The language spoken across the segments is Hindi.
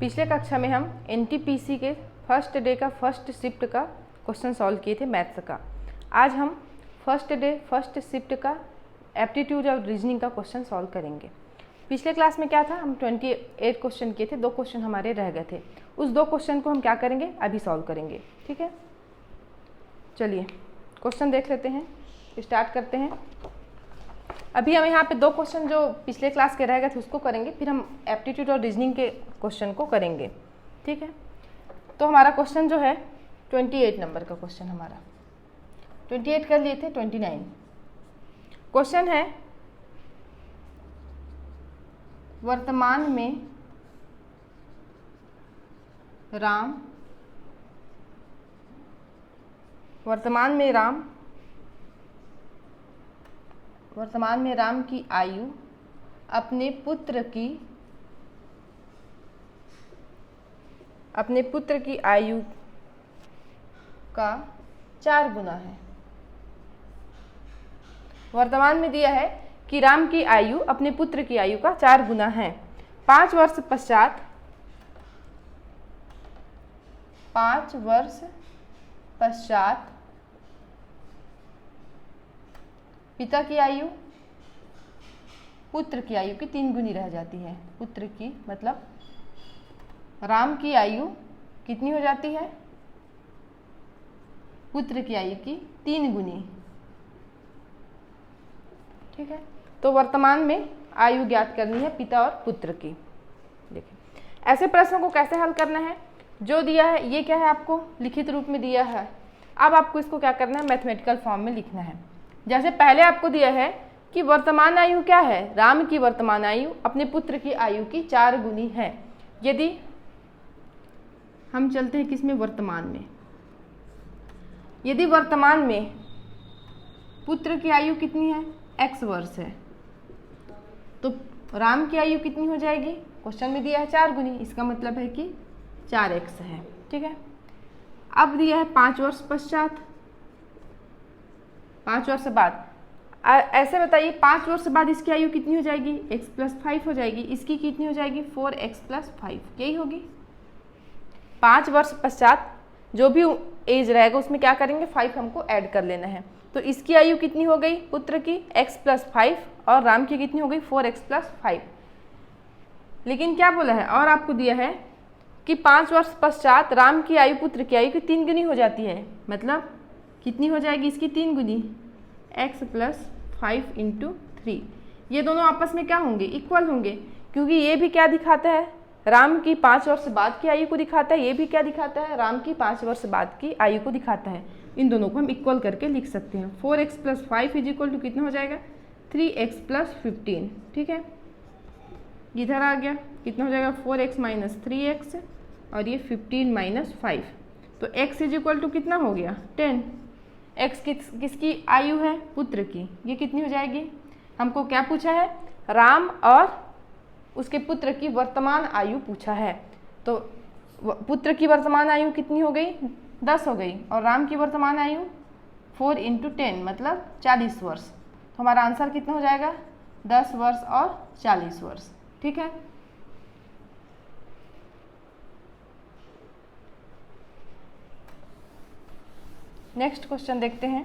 पिछले कक्षा में हम एनटीपीसी के फर्स्ट डे का फर्स्ट शिफ्ट का क्वेश्चन सॉल्व किए थे मैथ्स का। आज हम फर्स्ट डे फर्स्ट शिफ्ट का एप्टीट्यूड और रीजनिंग का क्वेश्चन सॉल्व करेंगे। पिछले क्लास में क्या था, हम 28 क्वेश्चन किए थे, 2 क्वेश्चन हमारे रह गए थे। उस 2 क्वेश्चन को हम क्या करेंगे, अभी सॉल्व करेंगे। ठीक है, चलिए क्वेश्चन देख लेते हैं, स्टार्ट करते हैं। अभी हम यहाँ पे 2 क्वेश्चन जो पिछले क्लास के रह गए थे उसको करेंगे, फिर हम एप्टीट्यूड और रीजनिंग के क्वेश्चन को करेंगे। ठीक है, तो हमारा क्वेश्चन जो है 28 नंबर का क्वेश्चन हमारा 28 कर लिए थे, 29 क्वेश्चन है। वर्तमान में राम की आयु अपने पुत्र की आयु का 4 गुना है। वर्तमान में दिया है कि राम की आयु अपने पुत्र की आयु का 4 गुना है। 5 वर्ष पश्चात पिता की आयु पुत्र की आयु की 3 गुनी रह जाती है। पुत्र की मतलब राम की आयु कितनी हो जाती है, पुत्र की आयु की 3 गुनी। ठीक है, तो वर्तमान में आयु ज्ञात करनी है पिता और पुत्र की। देखिए ऐसे प्रश्नों को कैसे हल करना है, जो दिया है ये क्या है, आपको लिखित रूप में दिया है। अब आपको इसको क्या करना है, मैथमेटिकल फॉर्म में लिखना है। जैसे पहले आपको दिया है कि वर्तमान आयु क्या है, राम की वर्तमान आयु अपने पुत्र की आयु की 4 गुनी है। यदि हम चलते हैं किसमें, वर्तमान में, यदि वर्तमान में पुत्र की आयु कितनी है, x वर्ष है, तो राम की आयु कितनी हो जाएगी, क्वेश्चन में दिया है 4 गुनी, इसका मतलब है कि 4x है। ठीक है, अब दिया है 5 वर्ष पश्चात, 5 वर्ष बाद। ऐसे बताइए 5 वर्ष बाद इसकी आयु कितनी हो जाएगी, x + 5 हो जाएगी। इसकी कितनी हो जाएगी, 4x + 5, यही होगी। 5 वर्ष पश्चात जो भी एज रहेगा उसमें क्या करेंगे, 5 हमको ऐड कर लेना है। तो इसकी आयु कितनी हो गई, पुत्र की x + 5, और राम की कितनी हो गई, 4x + 5। लेकिन क्या बोला है, और आपको दिया है कि 5 वर्ष पश्चात राम की आयु पुत्र की आयु की 3 गुनी हो जाती है। मतलब कितनी हो जाएगी इसकी 3 गुनी, x + 5 × 3। ये दोनों आपस में क्या होंगे, इक्वल होंगे, क्योंकि ये भी क्या दिखाता है, राम की 5 वर्ष बाद की आयु को दिखाता है। ये भी क्या दिखाता है, राम की 5 वर्ष बाद की आयु को दिखाता है। इन दोनों को हम इक्वल करके लिख सकते हैं। 4x + 5 = कितना हो जाएगा, 3x + 15। ठीक है, इधर आ गया, कितना हो जाएगा, 4x - 3x, और ये 15 - 5, तो x = कितना हो गया, 10। x किसकी आयु है, पुत्र की, ये कितनी हो जाएगी, हमको क्या पूछा है, राम और उसके पुत्र की वर्तमान आयु पूछा है। तो पुत्र की वर्तमान आयु कितनी हो गई, 10 हो गई, और राम की वर्तमान आयु 4 × 10 मतलब 40 वर्ष। तो हमारा आंसर कितना हो जाएगा, 10 वर्ष और 40 वर्ष। ठीक है, नेक्स्ट क्वेश्चन देखते हैं।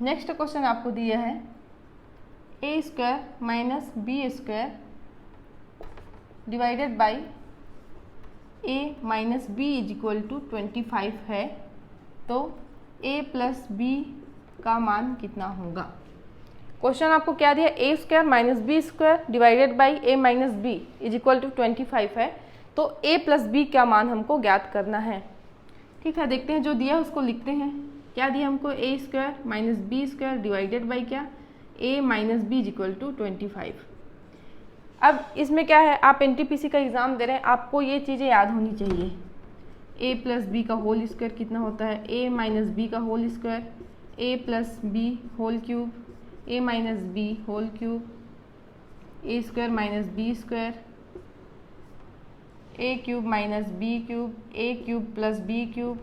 नेक्स्ट क्वेश्चन आपको दिया है a² - b² divided by a - b = 25 है। तो a + b का मान कितना होगा। क्वेश्चन आपको क्या दिया, a² - b² divided by a - b = 25 है। तो a + b का मान हमको ज्ञात करना है। ठीक है, देखते हैं जो दिया उसको लिखते हैं। क्या दिया हमको, a² - b² डिवाइडेड बाई क्या, a - b = 25। अब इसमें क्या है, आप एनटीपीसी का एग्ज़ाम दे रहे हैं, आपको ये चीज़ें याद होनी चाहिए। a + b का होल स्क्वायर कितना होता है, a - b का whole square, a + b whole cube, a - b whole cube, a² - b² A cube minus B cube, A cube plus B cube,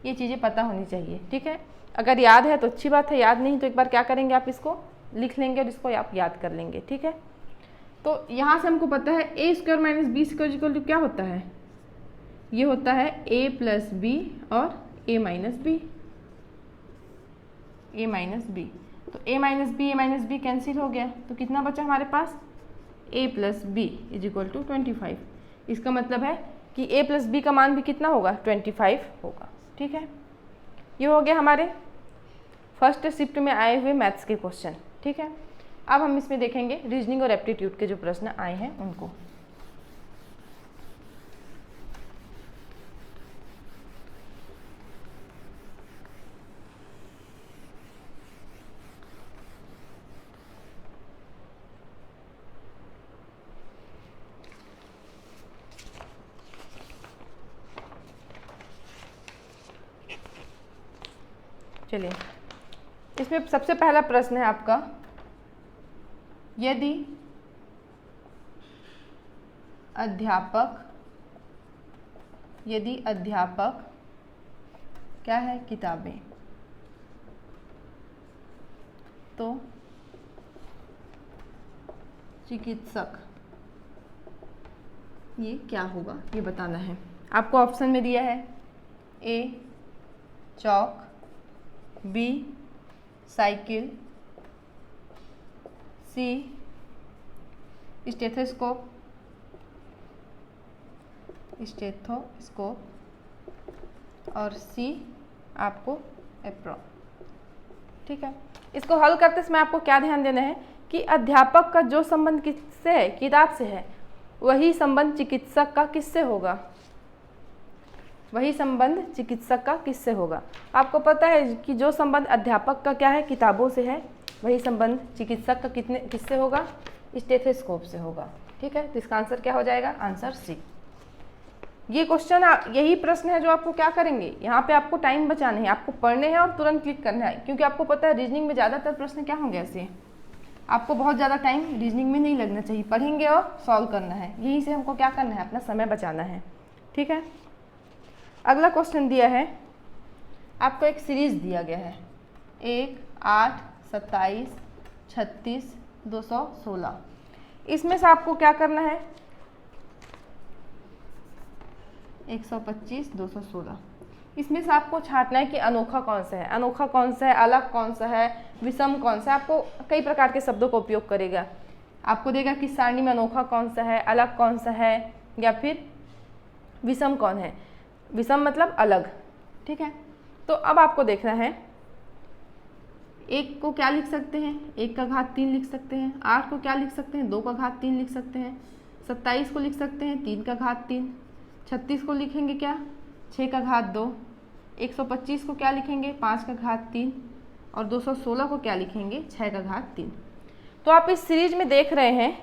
ये चीज़ें पता होनी चाहिए। ठीक है, अगर याद है तो अच्छी बात है, याद नहीं तो एक बार क्या करेंगे आप इसको लिख लेंगे और इसको आप याद कर लेंगे। ठीक है, तो यहाँ से हमको पता है a square minus b square equal to क्या होता है, ये होता है ए प्लस बी और ए माइनस बी, ए माइनस बी। तो ए माइनस बी कैंसिल हो गया, तो कितना बचा हमारे पास, a plus b is equal to 25। इसका मतलब है कि ए प्लस बी का मान भी कितना होगा, 25 होगा। ठीक है, ये हो गया हमारे फर्स्ट शिफ्ट में आए हुए मैथ्स के क्वेश्चन। ठीक है, अब हम इसमें देखेंगे रीजनिंग और एप्टीट्यूड के जो प्रश्न आए हैं उनको। चलिए, इसमें सबसे पहला प्रश्न है आपका, यदि अध्यापक क्या है, किताबें, तो चिकित्सक ये क्या होगा, ये बताना है। आपको ऑप्शन में दिया है ए चौक, बी साइकिल, सी स्टेथोस्कोप और सी आपको एप्रॉन। ठीक है, इसको हल करते समय आपको क्या ध्यान देना है कि अध्यापक का जो संबंध किससे है, किताब से है, वही संबंध चिकित्सक का किससे होगा, वही संबंध चिकित्सक का किससे होगा। आपको पता है कि जो संबंध अध्यापक का क्या है, किताबों से है, वही संबंध चिकित्सक का किससे होगा, स्टेथोस्कोप से होगा। ठीक है, तो इसका आंसर क्या हो जाएगा, आंसर सी। ये क्वेश्चन यही प्रश्न है जो आपको क्या करेंगे, यहाँ पे आपको टाइम बचाने हैं, आपको पढ़ने हैं और तुरंत क्लिक करना है, क्योंकि आपको पता है रीजनिंग में ज़्यादातर प्रश्न क्या होंगे ऐसे, आपको बहुत ज़्यादा टाइम रीजनिंग में नहीं लगना चाहिए, पढ़ेंगे और सॉल्व करना है, यहीं से हमको क्या करना है, अपना समय बचाना है। ठीक है, अगला क्वेश्चन दिया है आपको, एक सीरीज दिया गया है 1, 8, 27, 36, 216। इसमें से आपको क्या करना है, 125, 216, इसमें से आपको छांटना है कि अनोखा कौन सा है, अनोखा कौन सा है, अलग कौन सा है, विषम कौन सा है। आपको कई प्रकार के शब्दों का उपयोग करेगा, आपको देगा कि सारणी में अनोखा कौन सा है, अलग कौन सा है, या फिर विषम कौन है, विषम मतलब अलग। ठीक है, तो अब आपको देखना है, एक को क्या लिख सकते हैं, 1 का घात 3 लिख सकते हैं, 8 को क्या लिख सकते हैं, 2 का घात 3 लिख सकते हैं, 27 को लिख सकते हैं 3 का घात 3, 36 को लिखेंगे क्या, 6 का घात 2, 125 को क्या लिखेंगे, 5 का घात 3, और 216 को क्या लिखेंगे, 6 का घात 3। तो आप इस सीरीज में देख रहे हैं,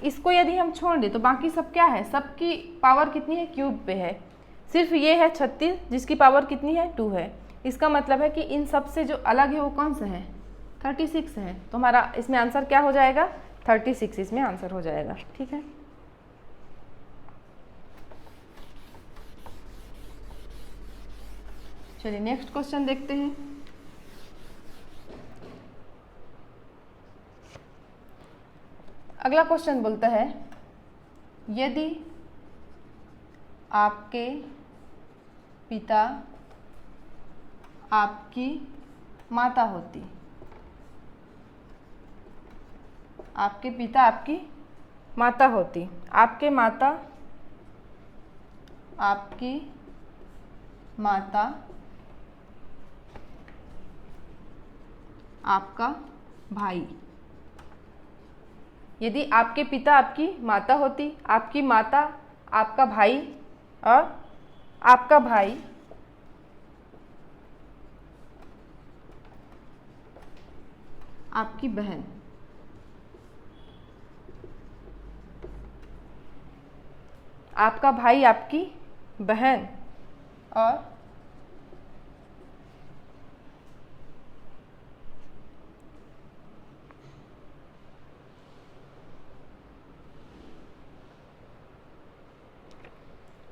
इसको यदि हम छोड़ दें तो बाकी सब क्या है, सबकी पावर कितनी है, क्यूब पे है, सिर्फ ये है 36 जिसकी पावर कितनी है, 2 है। इसका मतलब है कि इन सब से जो अलग है वो कौन सा है, 36 है। तो हमारा इसमें आंसर क्या हो जाएगा, 36 इसमें आंसर हो जाएगा। ठीक है, चलिए नेक्स्ट क्वेश्चन देखते हैं। अगला क्वेश्चन बोलता है, यदि आपके पिता आपकी माता होती, आपके पिता आपकी माता होती, आपके माता आपकी माता आपका भाई। यदि आपके पिता आपकी माता होती, आपकी माता आपका भाई और आपका भाई आपकी बहन, आपका भाई आपकी बहन और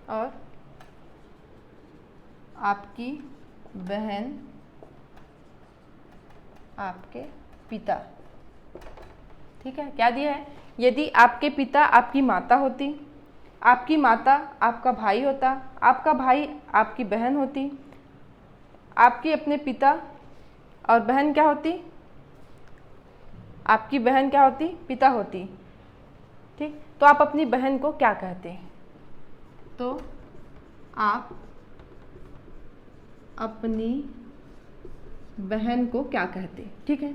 और आपकी बहन आपके पिता। ठीक है, क्या दिया है? यदि आपके पिता आपकी माता होती, आपकी माता आपका भाई होता, आपका भाई आपकी बहन होती, आपकी अपने पिता और बहन क्या होती? आपकी बहन क्या होती? पिता होती। ठीक, तो आप अपनी बहन को क्या कहते हैं? तो आप अपनी बहन को क्या कहते? ठीक है,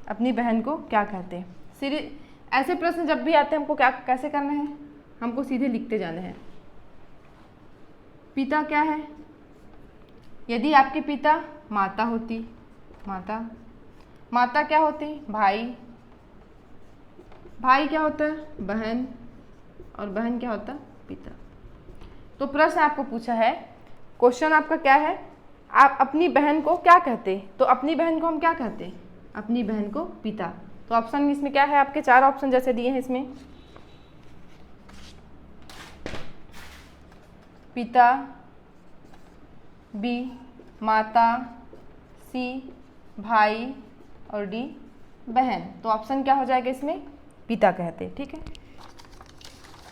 अपनी बहन को क्या कहते? सीधे ऐसे प्रश्न जब भी आते हैं हमको क्या कैसे करना है? हमको सीधे लिखते जाना है। पिता क्या है? यदि आपके पिता माता होती, माता क्या होती? भाई, भाई क्या होता है? बहन, और बहन क्या होता है? पिता। तो प्रश्न आपको पूछा है, क्वेश्चन आपका क्या है? आप अपनी बहन को क्या कहते? तो अपनी बहन को हम क्या कहते? अपनी बहन को पिता। तो ऑप्शन इसमें क्या है? आपके 4 ऑप्शन जैसे दिए हैं इसमें, पिता, बी माता, सी भाई और डी बहन। तो ऑप्शन क्या हो जाएगा इसमें? पिता कहते। ठीक है,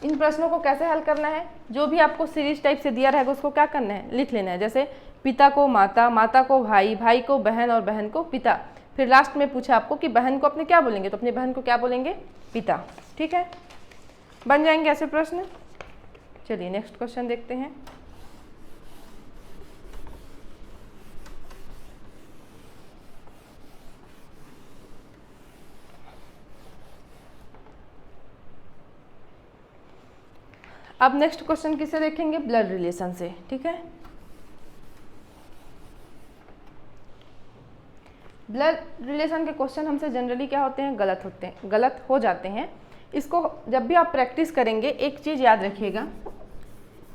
इन प्रश्नों को कैसे हल करना है? जो भी आपको सीरीज टाइप से दिया रहेगा उसको क्या करना है? लिख लेना है। जैसे पिता को माता, माता को भाई, भाई को बहन और बहन को पिता। फिर लास्ट में पूछा आपको कि बहन को अपने क्या बोलेंगे? तो अपनी बहन को क्या बोलेंगे? पिता। ठीक है, बन जाएंगे ऐसे प्रश्न। चलिए नेक्स्ट क्वेश्चन देखते हैं। अब नेक्स्ट क्वेश्चन किसे देखेंगे? ब्लड रिलेशन से। ठीक है, ब्लड रिलेशन के क्वेश्चन हमसे जनरली क्या होते हैं? गलत हो जाते हैं। इसको जब भी आप प्रैक्टिस करेंगे एक चीज़ याद रखिएगा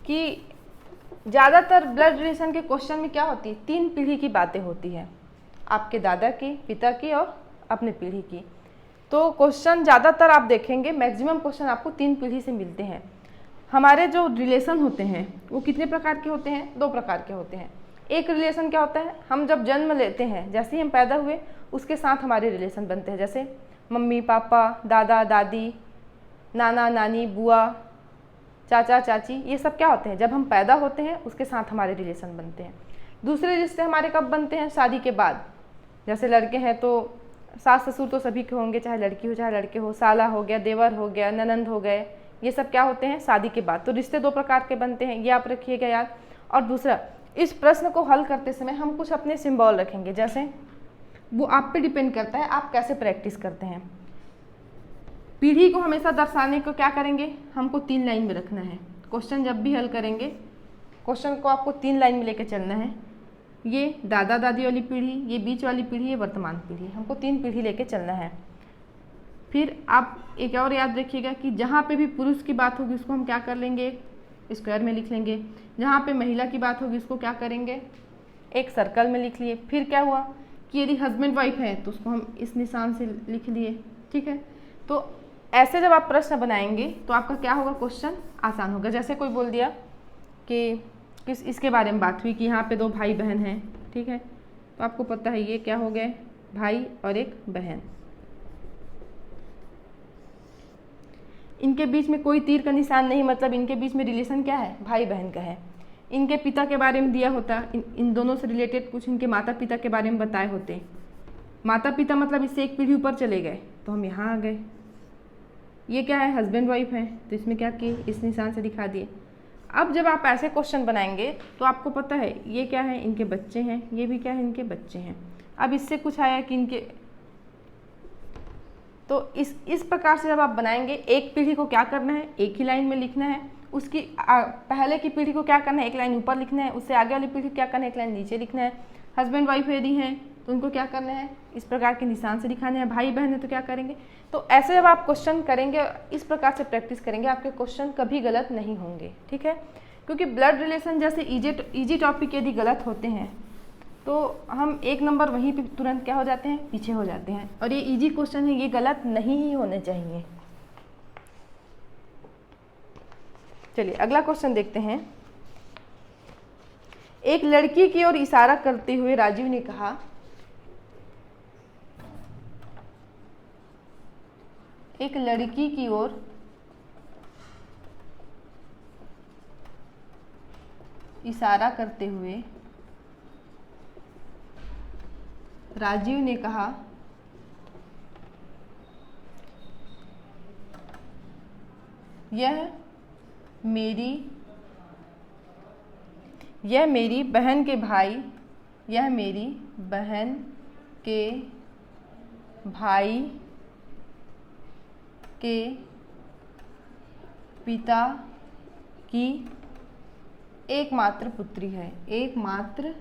कि ज़्यादातर ब्लड रिलेशन के क्वेश्चन में क्या होती है? 3 पीढ़ी की बातें होती है, आपके दादा की, पिता की और अपने पीढ़ी की। तो क्वेश्चन ज़्यादातर आप देखेंगे मैक्सिमम क्वेश्चन आपको 3 पीढ़ी से मिलते हैं। हमारे जो रिलेशन होते हैं वो कितने प्रकार के होते हैं? 2 प्रकार के होते हैं। एक रिलेशन क्या होता है? हम जब जन्म लेते हैं, जैसे ही हम पैदा हुए उसके साथ हमारे रिलेशन बनते हैं। जैसे मम्मी पापा, दादा दादी, नाना नानी, बुआ, चाचा चाची, ये सब क्या होते हैं? जब हम पैदा होते हैं उसके साथ हमारे रिलेशन बनते हैं। दूसरे रिश्ते हमारे कब बनते हैं? शादी के बाद। जैसे लड़के हैं तो सास ससुर तो सभी के होंगे, चाहे लड़की हो चाहे लड़के हो। साला हो गया, देवर हो गया, ननंद हो गए, ये सब क्या होते हैं? शादी के बाद। तो रिश्ते 2 प्रकार के बनते हैं, ये आप रखिएगा याद। और दूसरा, इस प्रश्न को हल करते समय हम कुछ अपने सिंबल रखेंगे। जैसे वो आप पे डिपेंड करता है आप कैसे प्रैक्टिस करते हैं। पीढ़ी को हमेशा दर्शाने को क्या करेंगे? हमको 3 लाइन में रखना है। क्वेश्चन जब भी हल करेंगे क्वेश्चन को आपको 3 लाइन में लेकर चलना है। ये दादा दादी वाली पीढ़ी, ये बीच वाली पीढ़ी, ये वर्तमान पीढ़ी, हमको 3 पीढ़ी लेके चलना है। फिर आप एक और याद रखिएगा कि जहाँ पे भी पुरुष की बात होगी उसको हम क्या कर लेंगे? स्क्वायर में लिख लेंगे। जहाँ पे महिला की बात होगी उसको क्या करेंगे? एक सर्कल में लिख लिए। फिर क्या हुआ कि यदि हस्बैंड वाइफ है तो उसको हम इस निशान से लिख लिए। ठीक है, तो ऐसे जब आप प्रश्न बनाएंगे तो आपका क्या होगा? क्वेश्चन आसान होगा। जैसे कोई बोल दिया कि किस इसके बारे में बात हुई कि यहाँ पे 2 भाई बहन हैं। ठीक है, तो आपको पता है ये क्या हो गए? भाई और एक बहन। इनके बीच में कोई तीर का निशान नहीं, मतलब इनके बीच में रिलेशन क्या है? भाई बहन का है। इनके पिता के बारे में दिया होता, इन दोनों से रिलेटेड कुछ इनके माता पिता के बारे में बताए होते। माता पिता मतलब इससे एक पीढ़ी ऊपर चले गए तो हम यहाँ आ गए। ये क्या है? हस्बैंड वाइफ है, तो इसमें क्या किए? इस निशान से दिखा दिए। अब जब आप ऐसे क्वेश्चन बनाएंगे तो आपको पता है ये क्या है? इनके बच्चे हैं, ये भी क्या है? इनके बच्चे हैं। अब इससे कुछ आया कि इनके, तो इस प्रकार से जब आप बनाएंगे एक पीढ़ी को क्या करना है? एक ही लाइन में लिखना है। उसकी पहले की पीढ़ी को क्या करना है? एक लाइन ऊपर लिखना है। उससे आगे वाली पीढ़ी को क्या करना है? एक लाइन नीचे लिखना है। हस्बैंड वाइफ यदि हैं तो उनको क्या करना है? इस प्रकार के निशान से दिखाने हैं। भाई बहन है तो क्या करेंगे? तो ऐसे जब आप क्वेश्चन करेंगे, इस प्रकार से प्रैक्टिस करेंगे, आपके क्वेश्चन कभी गलत नहीं होंगे। ठीक है, क्योंकि ब्लड रिलेशन जैसे इजी टॉपिक यदि गलत होते हैं तो हम 1 नंबर वहीं पे तुरंत क्या हो जाते हैं? पीछे हो जाते हैं। और ये इजी क्वेश्चन है, ये गलत नहीं ही होने चाहिए। चलिए अगला क्वेश्चन देखते हैं। एक लड़की की ओर इशारा करते हुए राजीव ने कहा, एक लड़की की ओर इशारा करते हुए राजीव ने कहा, यह मेरी बहन के भाई, यह मेरी बहन के भाई के पिता की एकमात्र पुत्री है, एकमात्र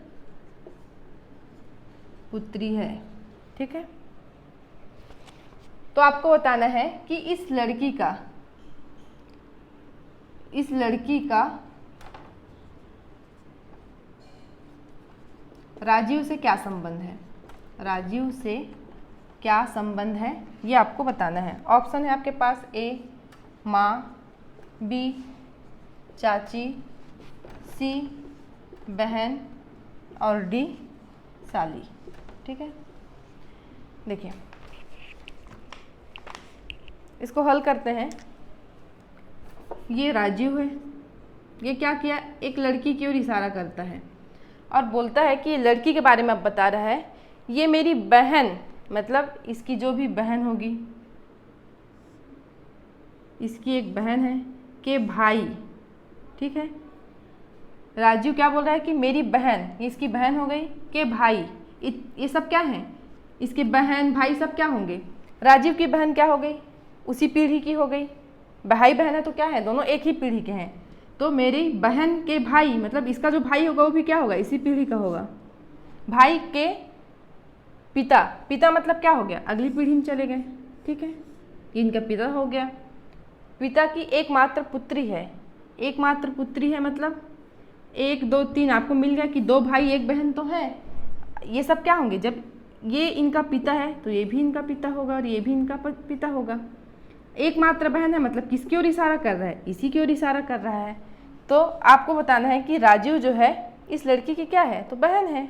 पुत्री है। ठीक है, तो आपको बताना है कि इस लड़की का राजीव से क्या संबंध है, राजीव से क्या संबंध है, ये आपको बताना है। ऑप्शन है आपके पास ए माँ, बी चाची, सी बहन और डी साली। ठीक है, देखिए इसको हल करते हैं। ये राजीव है, ये क्या किया, एक लड़की की ओर इशारा करता है और बोलता है कि ये लड़की के बारे में अब बता रहा है, ये मेरी बहन, मतलब इसकी जो भी बहन होगी, इसकी एक बहन है, के भाई। ठीक है, राजीव क्या बोल रहा है कि मेरी बहन, ये इसकी बहन हो गई, के भाई, ये सब क्या हैं, इसके बहन भाई सब क्या होंगे, राजीव की बहन क्या हो गई, उसी पीढ़ी की हो गई, भाई बहन है तो क्या है, दोनों एक ही पीढ़ी के हैं। तो मेरी बहन के भाई मतलब इसका जो भाई होगा वो भी क्या होगा, इसी पीढ़ी का होगा। भाई के पिता, पिता मतलब क्या हो गया, अगली पीढ़ी में चले गए। ठीक है, इनका पिता हो गया, पिता की एकमात्र पुत्री है, एकमात्र पुत्री है मतलब 1 2 3 आपको मिल गया कि 2 भाई 1 बहन तो है। ये सब क्या होंगे, जब ये इनका पिता है तो ये भी इनका पिता होगा और ये भी इनका पिता होगा। एकमात्र बहन है मतलब किसकी ओर इशारा कर रहा है, इसी की ओर इशारा कर रहा है। तो आपको बताना है कि राजीव जो है इस लड़की की क्या है, तो बहन है।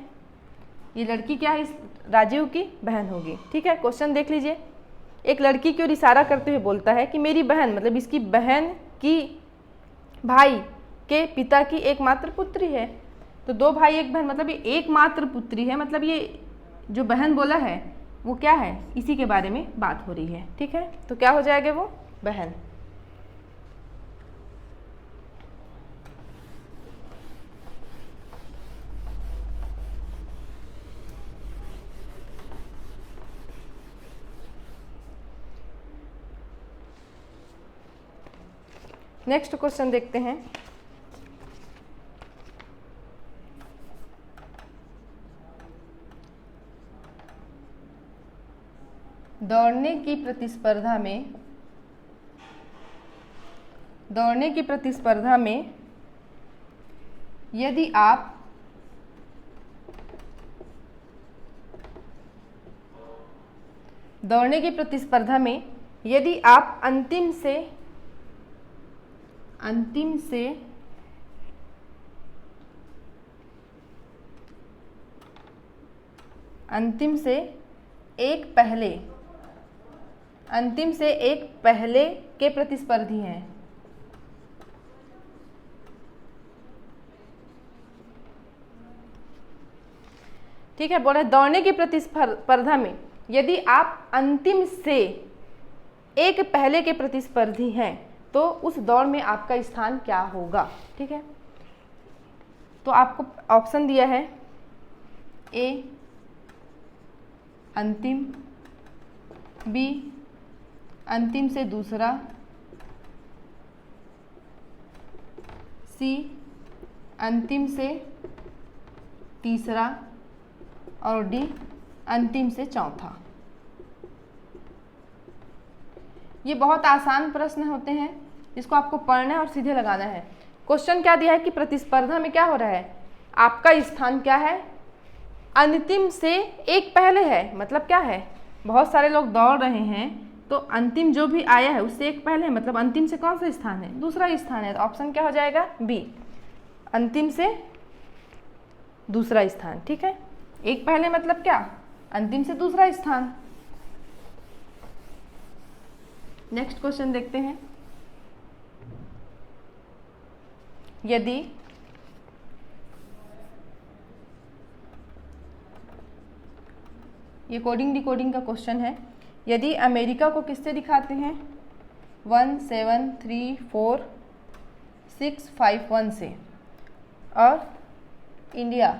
ये लड़की क्या है, इस राजीव की बहन होगी। ठीक है, क्वेश्चन देख लीजिए। एक लड़की की ओर इशारा करते हुए बोलता है कि मेरी बहन मतलब इसकी बहन की भाई के पिता की एकमात्र पुत्री है। तो 2 भाई 1 बहन मतलब ये एकमात्र पुत्री है, मतलब ये जो बहन बोला है वो क्या है, इसी के बारे में बात हो रही है। ठीक है, तो क्या हो जाएगा वो, बहन। नेक्स्ट क्वेश्चन देखते हैं। दौड़ने की प्रतिस्पर्धा में यदि आप अंतिम से एक पहले के प्रतिस्पर्धी हैं, ठीक है, बोल रहे दौड़ने की प्रतिस्पर्धा में यदि आप अंतिम से एक पहले के प्रतिस्पर्धी हैं तो उस दौड़ में आपका स्थान क्या होगा। ठीक है, तो आपको ऑप्शन दिया है ए अंतिम, बी अंतिम से दूसरा, सी अंतिम से तीसरा और डी अंतिम से चौथा। ये बहुत आसान प्रश्न होते हैं, इसको आपको पढ़ना है और सीधे लगाना है। क्वेश्चन क्या दिया है कि प्रतिस्पर्धा में क्या हो रहा है, आपका स्थान क्या है, अंतिम से एक पहले है, मतलब क्या है, बहुत सारे लोग दौड़ रहे हैं तो अंतिम जो भी आया है उससे एक पहले है, मतलब अंतिम से कौन सा स्थान है, दूसरा स्थान है। तो ऑप्शन क्या हो जाएगा, बी, अंतिम से दूसरा स्थान। ठीक है, एक पहले मतलब क्या, अंतिम से दूसरा स्थान। नेक्स्ट क्वेश्चन देखते हैं। यदि ये कोडिंग डिकोडिंग का क्वेश्चन है, यदि अमेरिका को किससे दिखाते हैं 1 7 3 4 6 5 1 से, और इंडिया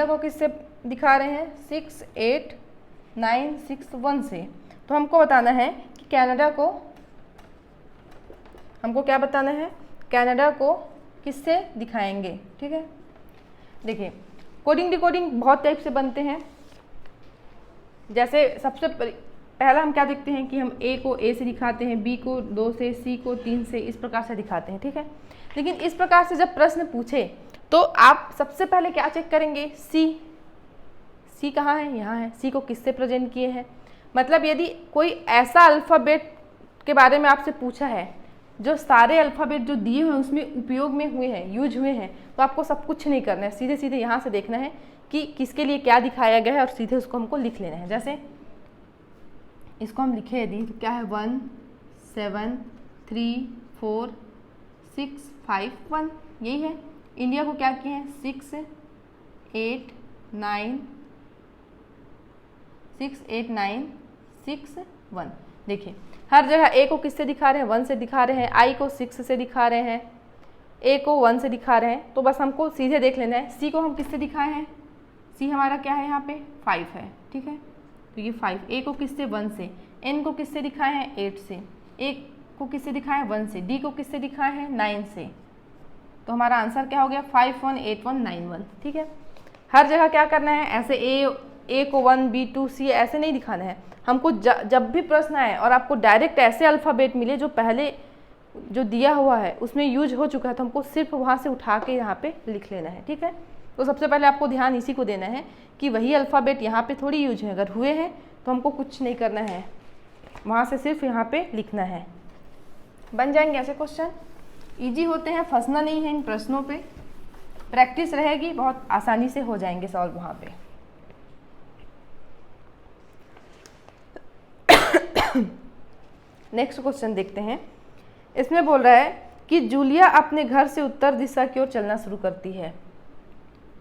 को किससे दिखा रहे हैं 6 8 9 6 1 से, तो हमको बताना है कि कनाडा को, हमको क्या बताना है, कनाडा को किससे दिखाएंगे। ठीक है, देखिए कोडिंग डिकोडिंग बहुत टाइप से बनते हैं। जैसे सबसे पहला हम क्या देखते हैं कि हम ए को ए से दिखाते हैं, बी को 2 से, सी को 3 से, इस प्रकार से दिखाते हैं। ठीक है, लेकिन इस प्रकार से जब प्रश्न पूछे तो आप सबसे पहले क्या चेक करेंगे, सी कहाँ है, यहाँ है, सी को किससे प्रेजेंट किए हैं। मतलब यदि कोई ऐसा अल्फ़ाबेट के बारे में आपसे पूछा है जो सारे अल्फ़ाबेट जो दिए हुए हैं उसमें उपयोग में हुए हैं, यूज हुए हैं, तो आपको सब कुछ नहीं करना है, सीधे सीधे यहाँ से देखना है कि किसके लिए क्या दिखाया गया है और सीधे उसको हमको लिख लेना है। जैसे इसको हम लिखे यदि तो क्या है 1 7 3 4 6 5 1, यही है। इंडिया को क्या किए हैं 6 8 9 6 1। देखिए हर जगह ए को किससे दिखा रहे हैं 1 से दिखा रहे हैं, आई को 6 से दिखा रहे हैं, ए को 1 से दिखा रहे हैं, तो बस हमको सीधे देख लेना है। सी को हम किससे दिखाए हैं, सी हमारा क्या है यहाँ पे 5 है। ठीक है, तो ये 5, ए को किससे 1 से, एन को किससे दिखाए हैं 8 से, ए को किससे दिखाए हैं 1 से, डी को किससे दिखाए हैं 9 से, तो हमारा आंसर क्या हो गया 5 1 8 1 9 1। ठीक है, हर जगह क्या करना है, ऐसे ए को 1 बी 2 सी ऐसे नहीं दिखाना है हमको। जब भी प्रश्न आए और आपको डायरेक्ट ऐसे अल्फ़ाबेट मिले जो पहले जो दिया हुआ है उसमें यूज हो चुका है, तो हमको सिर्फ वहाँ से उठा के यहाँ पे लिख लेना है। ठीक है, तो सबसे पहले आपको ध्यान इसी को देना है कि वही अल्फ़ाबेट यहाँ पे थोड़ी यूज है, अगर हुए हैं तो हमको कुछ नहीं करना है, वहाँ से सिर्फ यहाँ पे लिखना है। बन जाएंगे ऐसे क्वेश्चन, ईजी होते हैं, फंसना नहीं है इन प्रश्नों पे, प्रैक्टिस रहेगी बहुत आसानी से हो जाएंगे सॉल्व वहाँ पे। नेक्स्ट क्वेश्चन देखते हैं। इसमें बोल रहा है कि जूलिया अपने घर से उत्तर दिशा की ओर चलना शुरू करती है।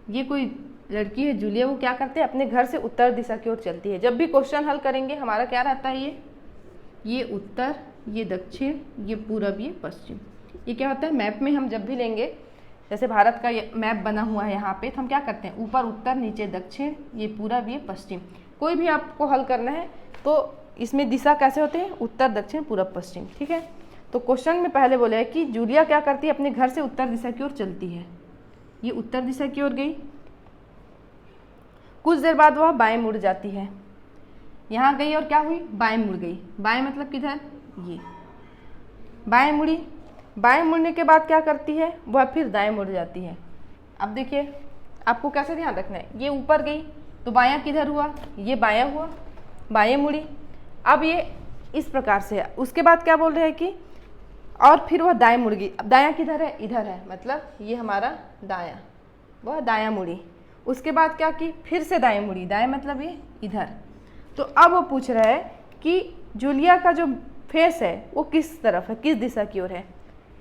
ये कोई लड़की है जूलिया, वो क्या करते हैं अपने घर से उत्तर दिशा की ओर चलती है। जब भी क्वेश्चन हल करेंगे हमारा क्या रहता है, ये उत्तर, ये दक्षिण, ये पूरब, ये पश्चिम। ये क्या होता है मैप में हम जब भी लेंगे, जैसे भारत का मैप बना हुआ है यहाँ पे, तो हम क्या करते हैं ऊपर उत्तर, नीचे दक्षिण, ये पूरब, ये पश्चिम। कोई भी आपको हल करना है तो इसमें दिशा कैसे होते हैं, उत्तर दक्षिण पूरब पश्चिम। ठीक है, तो क्वेश्चन में पहले बोला है कि जूलिया क्या करती है अपने घर से उत्तर दिशा की ओर चलती है। ये उत्तर दिशा की ओर गई, कुछ देर बाद वह बाएं मुड़ जाती है। यहाँ गई और क्या हुई, बाएं मुड़ गई। बाएं मतलब किधर, ये बाएं मुड़ी, बाएं मुड़ने के बाद क्या करती है वह फिर दाएं मुड़ जाती है। अब देखिए आपको कैसे ध्यान रखना है, ये ऊपर गई तो बायां किधर हुआ, ये बायां हुआ, बाएं मुड़ी। अब ये इस प्रकार से है। उसके बाद क्या बोल रहे हैं कि और फिर वह दाएं मुड़ गई। अब दायां किधर है, इधर है, मतलब ये हमारा दायां, वह दायां मुड़ी। उसके बाद क्या की, फिर से दाएं मुड़ी, दाएं मतलब ये इधर। तो अब वो पूछ रहा है कि जूलिया का जो फेस है वो किस तरफ है, किस दिशा की ओर है।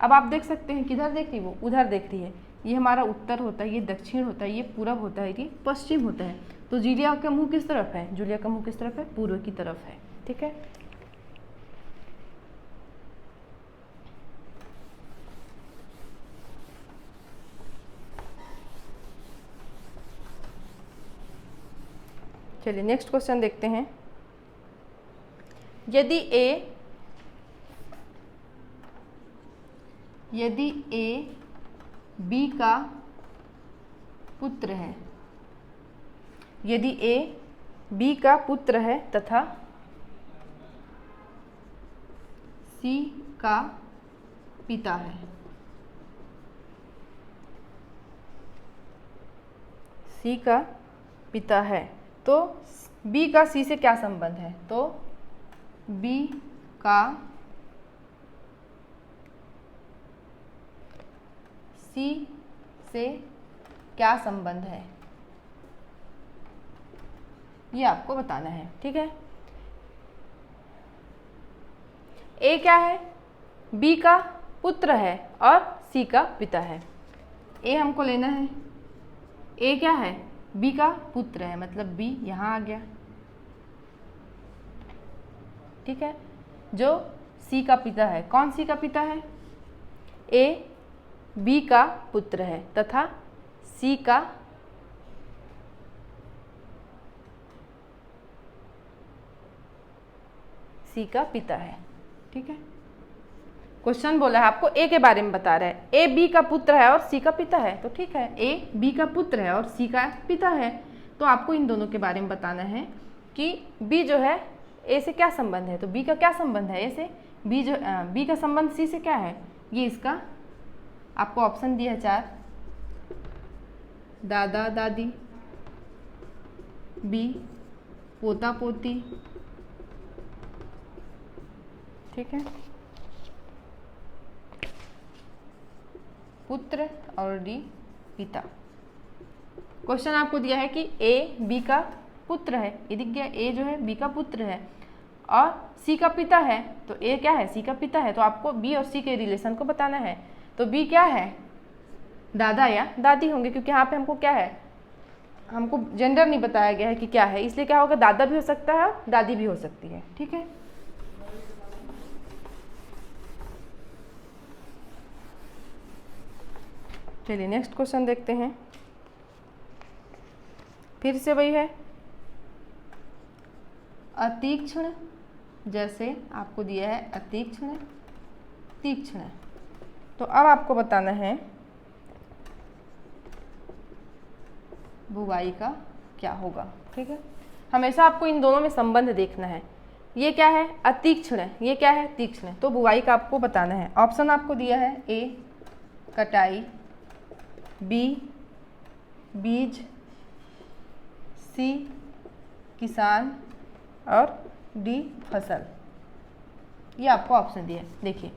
अब आप देख सकते हैं किधर देख रही, वो उधर देख रही है। ये हमारा उत्तर होता है, ये दक्षिण होता है, ये पूरब होता है, ये पश्चिम होता है। तो जूलिया का मुंह किस तरफ है, जूलिया का मुंह किस तरफ है, पूर्व की तरफ है। ठीक है, चलिए नेक्स्ट क्वेश्चन देखते हैं। यदि ए बी का पुत्र है, यदि ए बी का पुत्र है तथा सी का पिता है, सी का पिता है, तो बी का सी से क्या संबंध है, तो बी का सी से क्या संबंध है, ये आपको बताना है। ठीक है, ए क्या है, बी का पुत्र है और सी का पिता है। ए हमको लेना है, ए क्या है, बी का पुत्र है, मतलब बी यहाँ आ गया। ठीक है, जो सी का पिता है, कौन सी का पिता है, ए बी का पुत्र है तथा सी का पिता है। ठीक है, क्वेश्चन बोला है आपको ए के बारे में बता रहा है, ए बी का पुत्र है और सी का पिता है, तो ठीक है, ए बी का पुत्र है और सी का पिता है, तो आपको इन दोनों के बारे में बताना है कि बी जो है ए से क्या संबंध है, तो बी का क्या संबंध है ए से, बी का संबंध सी से क्या है, ये इसका आपको ऑप्शन दिया है 4, दादा दादी, बी पोता पोती। ठीक है, पुत्र और डी पिता। क्वेश्चन आपको दिया है कि ए बी का पुत्र है, ये दिख गया, ए जो है बी का पुत्र है और सी का पिता है, तो ए क्या है, सी का पिता है, तो आपको बी और सी के रिलेशन को बताना है। तो बी क्या है, दादा या दादी होंगे, क्योंकि यहाँ पे हमको क्या है, हमको जेंडर नहीं बताया गया है कि क्या है, इसलिए क्या होगा, दादा भी हो सकता है और दादी भी हो सकती है। ठीक है, चलिए नेक्स्ट क्वेश्चन देखते हैं। फिर से वही है, अतीक्ष्ण, जैसे आपको दिया है अतीक्ष्ण तीक्ष्ण, तो अब आपको बताना है बुवाई का क्या होगा। ठीक है, हमेशा आपको इन दोनों में संबंध देखना है, ये क्या है अतीक्ष्ण, ये क्या है तीक्ष्ण, तो बुवाई का आपको बताना है। ऑप्शन आपको दिया है, ए कटाई, बी बीज, सी किसान और डी फसल, ये आपको ऑप्शन दिया है। देखिए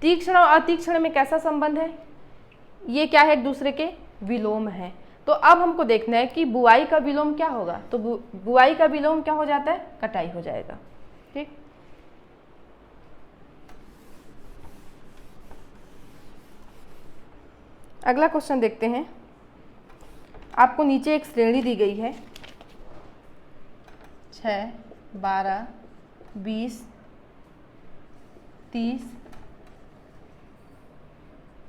तीक्ष्ण और अतीक्ष्ण में कैसा संबंध है, ये क्या है, एक दूसरे के विलोम है, तो अब हमको देखना है कि बुआई का विलोम क्या होगा, तो बुआई का विलोम क्या हो जाता है, कटाई हो जाएगा। ठीक, अगला क्वेश्चन देखते हैं। आपको नीचे एक श्रेणी दी गई है, 6, 12, 20, 30,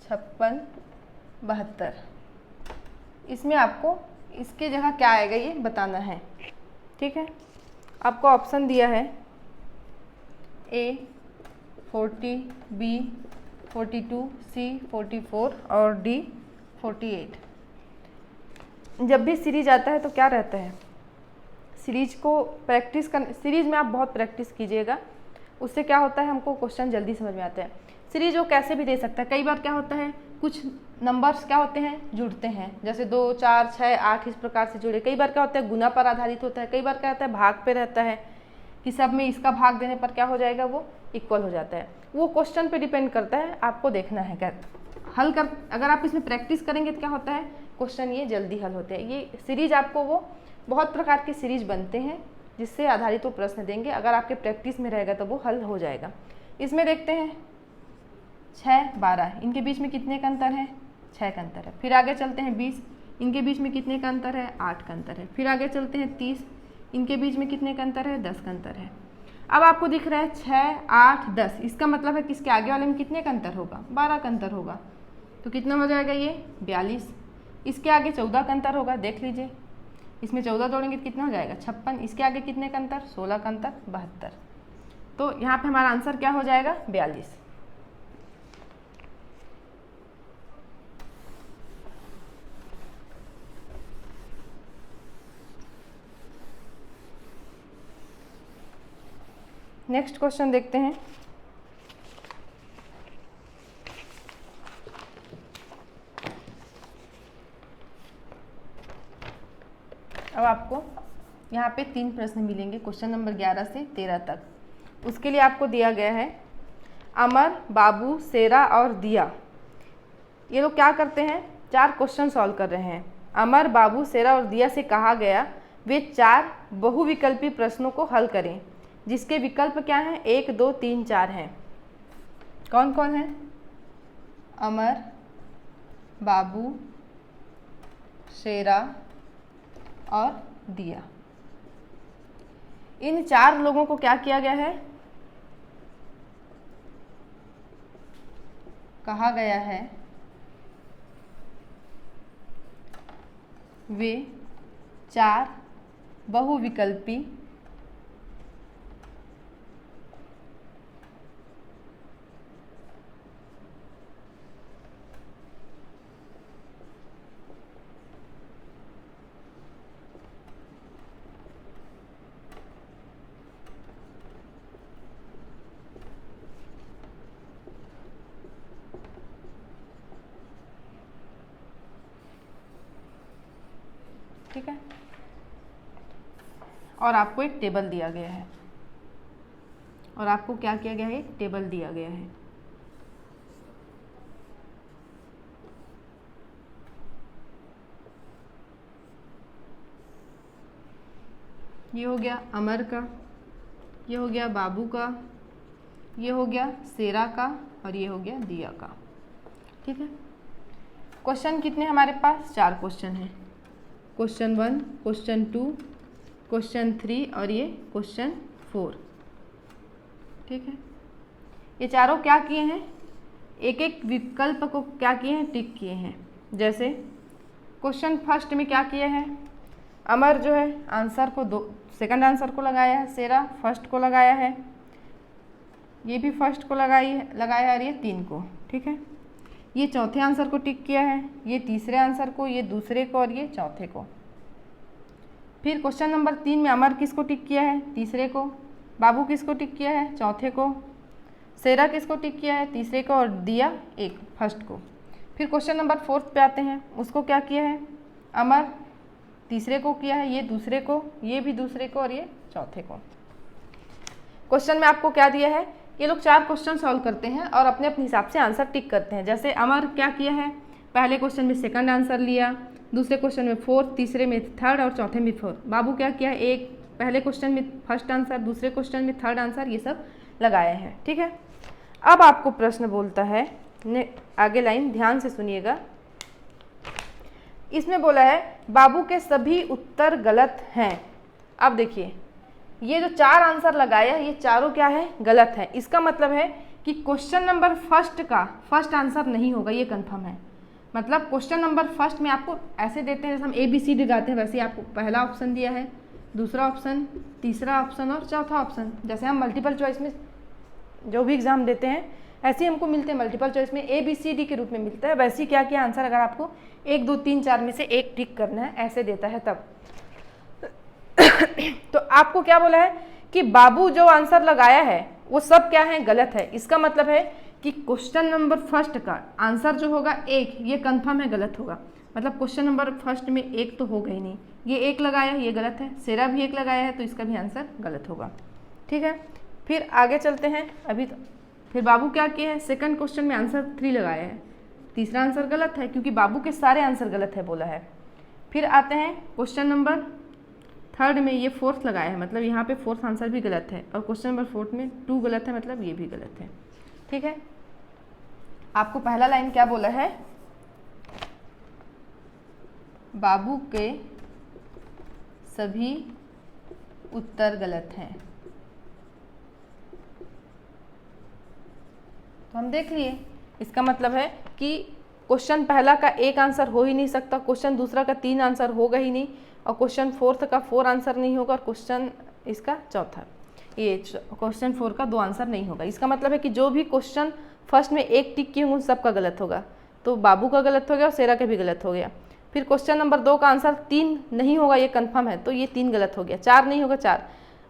56, 72, इसमें आपको इसके जगह क्या आएगा ये बताना है। ठीक है, आपको ऑप्शन दिया है, ए 40, बी 42, सी 44 और डी 48। जब भी सीरीज आता है तो क्या रहता है, सीरीज को प्रैक्टिस कर, सीरीज में आप बहुत प्रैक्टिस कीजिएगा, उससे क्या होता है, हमको क्वेश्चन जल्दी समझ में आता है। सीरीज वो कैसे भी दे सकता है, कई बार क्या होता है, कुछ नंबर्स क्या होते हैं, जुड़ते हैं, जैसे 2, 4, 6, 8 इस प्रकार से जुड़े। कई बार क्या होता है, गुना पर आधारित होता है, कई बार क्या होता है, भाग पे रहता है कि सब में इसका भाग देने पर क्या हो जाएगा, वो इक्वल हो जाता है। वो क्वेश्चन पे डिपेंड करता है, आपको देखना है क्या हल कर, अगर आप इसमें प्रैक्टिस करेंगे तो क्या होता है, क्वेश्चन ये जल्दी हल होते हैं। ये सीरीज आपको, वो बहुत प्रकार के सीरीज बनते हैं जिससे आधारित वो प्रश्न देंगे, अगर आपके प्रैक्टिस में रहेगा तो वो हल हो जाएगा। इसमें देखते हैं 6, 12, इनके बीच में कितने का अंतर है, 6 का अंतर है। फिर आगे चलते हैं 20, इनके बीच में कितने का अंतर है, 8 का अंतर है। फिर आगे चलते हैं 30, इनके बीच में कितने का अंतर है, 10 का अंतर है। अब आपको दिख रहा है 6, 8, 10, इसका मतलब है कि इसके आगे वाले में कितने का अंतर होगा, 12 का अंतर होगा, तो कितना हो जाएगा ये 42। इसके आगे 14 का अंतर होगा, देख लीजिए, इसमें 14 जोड़ेंगे तो कितना हो जाएगा 56। इसके आगे कितने का अंतर, 16 का अंतर, 72। तो यहाँ पे हमारा आंसर क्या हो जाएगा, 42। नेक्स्ट क्वेश्चन देखते हैं। अब आपको यहाँ पे 3 प्रश्न मिलेंगे क्वेश्चन नंबर 11 से 13 तक। उसके लिए आपको दिया गया है अमर, बाबू, शेरा और दिया। ये लोग क्या करते हैं, 4 क्वेश्चन सॉल्व कर रहे हैं। अमर, बाबू, शेरा और दिया से कहा गया वे 4 बहुविकल्पी प्रश्नों को हल करें जिसके विकल्प क्या हैं, 1, 2, 3, 4 हैं। कौन कौन है? अमर, बाबू, शेरा और दिया। इन 4 लोगों को क्या किया गया है, कहा गया है वे 4 बहुविकल्पी ठीक है। और आपको एक टेबल दिया गया है, और आपको क्या किया गया है, टेबल दिया गया है। ये हो गया अमर का, ये हो गया बाबू का, ये हो गया शेरा का और ये हो गया दिया का। ठीक है। क्वेश्चन कितने हमारे पास, 4 क्वेश्चन हैं। क्वेश्चन 1, क्वेश्चन 2, क्वेश्चन 3 और ये क्वेश्चन 4। ठीक है। ये चारों क्या किए हैं, एक एक विकल्प को क्या किए हैं, टिक किए हैं। जैसे क्वेश्चन फर्स्ट में क्या किया है, अमर जो है आंसर को सेकंड आंसर को लगाया है, शेरा फर्स्ट को लगाया है, ये भी फर्स्ट को लगाया और ये 3 को। ठीक है। ये चौथे आंसर को टिक किया है, ये तीसरे आंसर को, ये दूसरे को और ये चौथे को। फिर क्वेश्चन नंबर 3 में अमर किसको टिक किया है, तीसरे को, बाबू किसको टिक किया है, चौथे को, शेरा किसको टिक किया है, तीसरे को और दिया फर्स्ट को। फिर क्वेश्चन नंबर 4 पे आते हैं, उसको क्या किया है, अमर तीसरे को किया है, ये दूसरे को, ये भी दूसरे को और ये चौथे को। क्वेश्चन में आपको क्या दिया है, ये लोग 4 क्वेश्चन सॉल्व करते हैं और अपने अपने हिसाब से आंसर टिक करते हैं। जैसे अमर क्या किया है, पहले क्वेश्चन में सेकंड आंसर लिया, दूसरे क्वेश्चन में 4, तीसरे में 3rd और चौथे में 4। बाबू क्या किया है, पहले क्वेश्चन में फर्स्ट आंसर, दूसरे क्वेश्चन में 3rd आंसर, ये सब लगाए हैं। ठीक है। अब आपको प्रश्न बोलता है, आगे लाइन ध्यान से सुनिएगा। इसमें बोला है बाबू के सभी उत्तर गलत हैं। अब देखिए ये जो 4 आंसर लगाया ये चारों क्या है, गलत है। इसका मतलब है कि क्वेश्चन नंबर फर्स्ट का फर्स्ट आंसर नहीं होगा, ये कंफर्म है। मतलब क्वेश्चन नंबर फर्स्ट में आपको ऐसे देते हैं जैसे हम ABCD लगाते हैं, वैसे आपको पहला ऑप्शन दिया है, दूसरा ऑप्शन, तीसरा ऑप्शन और चौथा ऑप्शन। जैसे हम मल्टीपल चॉइस में जो भी एग्जाम देते हैं ऐसे ही हमको मिलते हैं, मल्टीपल चॉइस में ABCD के रूप में मिलता है। वैसे ही क्या किया आंसर, अगर आपको 1, 2, 3, 4 में से एक टिक करना है ऐसे देता है तब। तो आपको क्या बोला है कि बाबू जो आंसर लगाया है वो सब क्या है, गलत है। इसका मतलब है कि क्वेश्चन नंबर फर्स्ट का आंसर जो होगा 1, ये कंफर्म है गलत होगा। मतलब क्वेश्चन नंबर फर्स्ट में 1 तो होगा ही नहीं, ये 1 लगाया ये गलत है, शेरा भी 1 लगाया है तो इसका भी आंसर गलत होगा। ठीक है। फिर आगे चलते हैं। फिर बाबू क्या किया है, सेकंड क्वेश्चन में आंसर 3 लगाया है, तीसरा आंसर गलत है क्योंकि बाबू के सारे आंसर गलत है बोला है। फिर आते हैं क्वेश्चन नंबर 3rd में ये 4th लगाया है, मतलब यहाँ पे 4th आंसर भी गलत है, और क्वेश्चन नंबर 4 में 2 गलत है, मतलब ये भी गलत है। ठीक है। आपको पहला लाइन क्या बोला है, बाबू के सभी उत्तर गलत हैं। तो हम देख लिए, इसका मतलब है कि क्वेश्चन पहला का 1 आंसर हो ही नहीं सकता, क्वेश्चन दूसरा का 3 आंसर होगा ही नहीं, और क्वेश्चन 4th का 4 आंसर नहीं होगा, और क्वेश्चन इसका चौथा ये क्वेश्चन 4 का 2 आंसर नहीं होगा। इसका मतलब है कि जो भी क्वेश्चन फर्स्ट में 1 टिक किए होंगे उन सब का गलत होगा। तो बाबू का गलत हो गया और शेरा का भी गलत हो गया। फिर क्वेश्चन नंबर 2 का आंसर 3 नहीं होगा, ये कन्फर्म है, तो ये 3 गलत हो गया। 4 नहीं होगा, 4।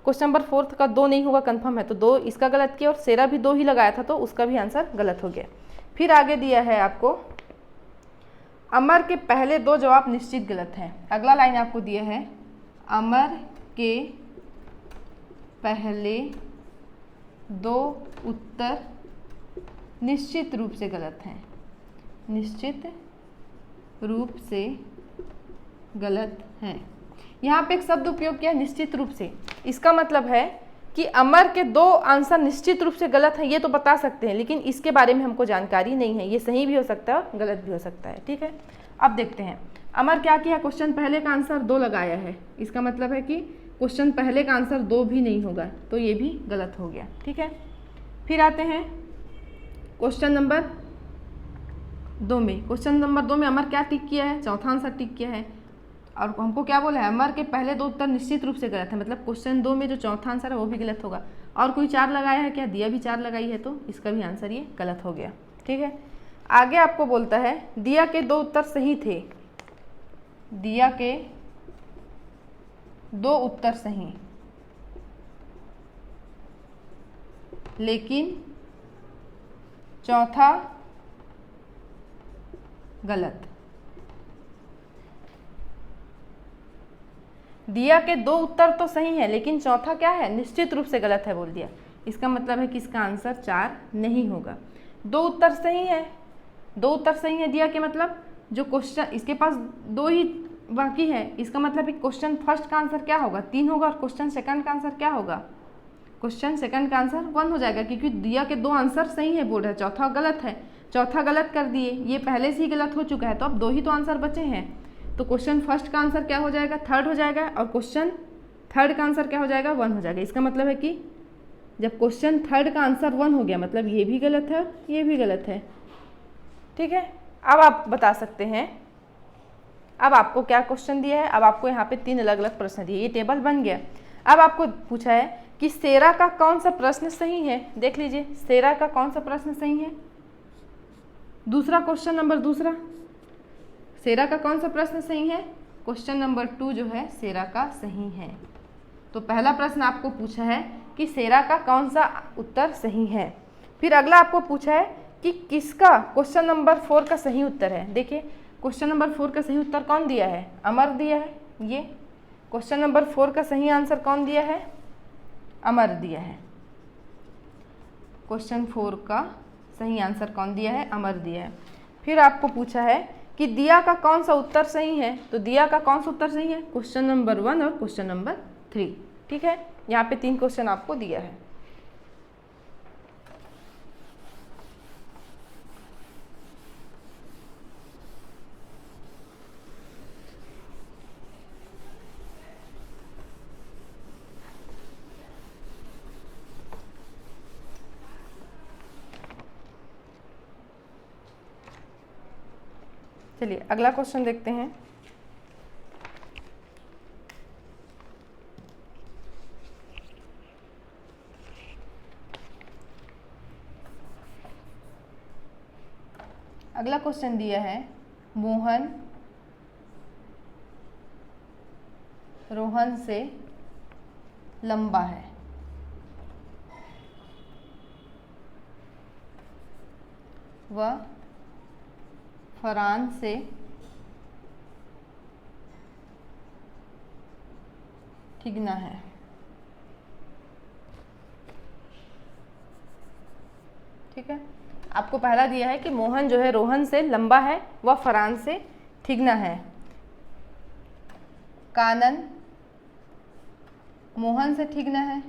क्वेश्चन नंबर 4 का 2 नहीं होगा, कन्फर्म है, तो 2 इसका गलत किया, और शेरा भी 2 ही लगाया था तो उसका भी आंसर गलत हो गया। फिर आगे दिया है आपको अमर के पहले 2 जवाब निश्चित गलत हैं। अगला लाइन आपको दिया है अमर के पहले दो उत्तर निश्चित रूप से गलत हैं, निश्चित रूप से गलत हैं। यहाँ पे एक शब्द उपयोग किया निश्चित रूप से, इसका मतलब है कि अमर के दो आंसर निश्चित रूप से गलत हैं, ये तो बता सकते हैं, लेकिन इसके बारे में हमको जानकारी नहीं है, ये सही भी हो सकता है और गलत भी हो सकता है। ठीक है, अब देखते हैं अमर क्या किया, क्वेश्चन पहले का आंसर 2 लगाया है, इसका मतलब है कि क्वेश्चन पहले का आंसर 2 भी नहीं होगा, तो ये भी गलत हो गया। ठीक है, फिर आते हैं क्वेश्चन नंबर 2 में। क्वेश्चन नंबर 2 में अमर क्या टिक किया है, चौथा आंसर टिक किया है, और हमको क्या बोला है, अमर के पहले 2 उत्तर निश्चित रूप से गलत है, मतलब क्वेश्चन 2 में जो चौथा आंसर है वो भी गलत होगा। और कोई 4 लगाया है क्या, दिया भी 4 लगाई है, तो इसका भी आंसर ये गलत हो गया। ठीक है, आगे आपको बोलता है दिया के 2 उत्तर सही थे, दिया के 2 उत्तर सही, लेकिन चौथा गलत। दिया के 2 उत्तर तो सही है, लेकिन चौथा क्या है, निश्चित रूप से गलत है बोल दिया, इसका मतलब है कि इसका आंसर 4 नहीं होगा। 2 उत्तर सही है, 2 उत्तर सही है दिया के, मतलब जो क्वेश्चन इसके पास 2 ही बाकी है, इसका मतलब कि क्वेश्चन फर्स्ट का आंसर क्या होगा, 3 होगा, और क्वेश्चन सेकंड का आंसर क्या होगा, क्वेश्चन सेकंड का आंसर 1 हो जाएगा, क्योंकि दिया के 2 आंसर सही है बोल रहा है, चौथा गलत है, चौथा गलत कर दिए, ये पहले से ही गलत हो चुका है, तो अब 2 ही तो आंसर बचे हैं, तो क्वेश्चन फर्स्ट का आंसर क्या हो जाएगा, 3rd हो जाएगा, और क्वेश्चन 3rd का आंसर क्या हो जाएगा, 1 हो जाएगा। इसका मतलब है कि जब क्वेश्चन 3rd का आंसर 1 हो गया, मतलब ये भी गलत है, ये भी गलत है। ठीक है, अब आप बता सकते हैं, अब आपको क्या क्वेश्चन दिया है, अब आपको यहाँ पे 3 अलग अलग प्रश्न दिए, ये टेबल बन गया। अब आपको पूछा है कि सेरा का कौन सा प्रश्न सही है, देख लीजिए सेरा का कौन सा प्रश्न सही है, दूसरा क्वेश्चन नंबर दूसरा, सेरा का कौन सा प्रश्न सही है, क्वेश्चन नंबर 2 जो है सेरा का सही है। तो पहला प्रश्न आपको पूछा है कि सेरा का कौन सा उत्तर सही है। फिर अगला आपको पूछा है कि किसका क्वेश्चन नंबर 4 का सही उत्तर है। देखिए क्वेश्चन नंबर 4 का सही उत्तर कौन दिया है, अमर दिया है। ये क्वेश्चन नंबर 4 का सही आंसर कौन दिया है, अमर दिया है। क्वेश्चन 4 का सही आंसर कौन दिया है, अमर दिया है। फिर आपको पूछा है कि दिया का कौन सा उत्तर सही है, तो दिया का कौन सा उत्तर सही है, क्वेश्चन नंबर 1 और क्वेश्चन नंबर 3। ठीक है, यहाँ पे 3 क्वेश्चन आपको दिया है। चलिए अगला क्वेश्चन देखते हैं। अगला क्वेश्चन दिया है मोहन रोहन से लंबा है, वह फरहान से ठिगना है। ठीक है, आपको पहला दिया है कि मोहन जो है रोहन से लंबा है, वह फरहान से ठिगना है। कानन मोहन से ठिगना है,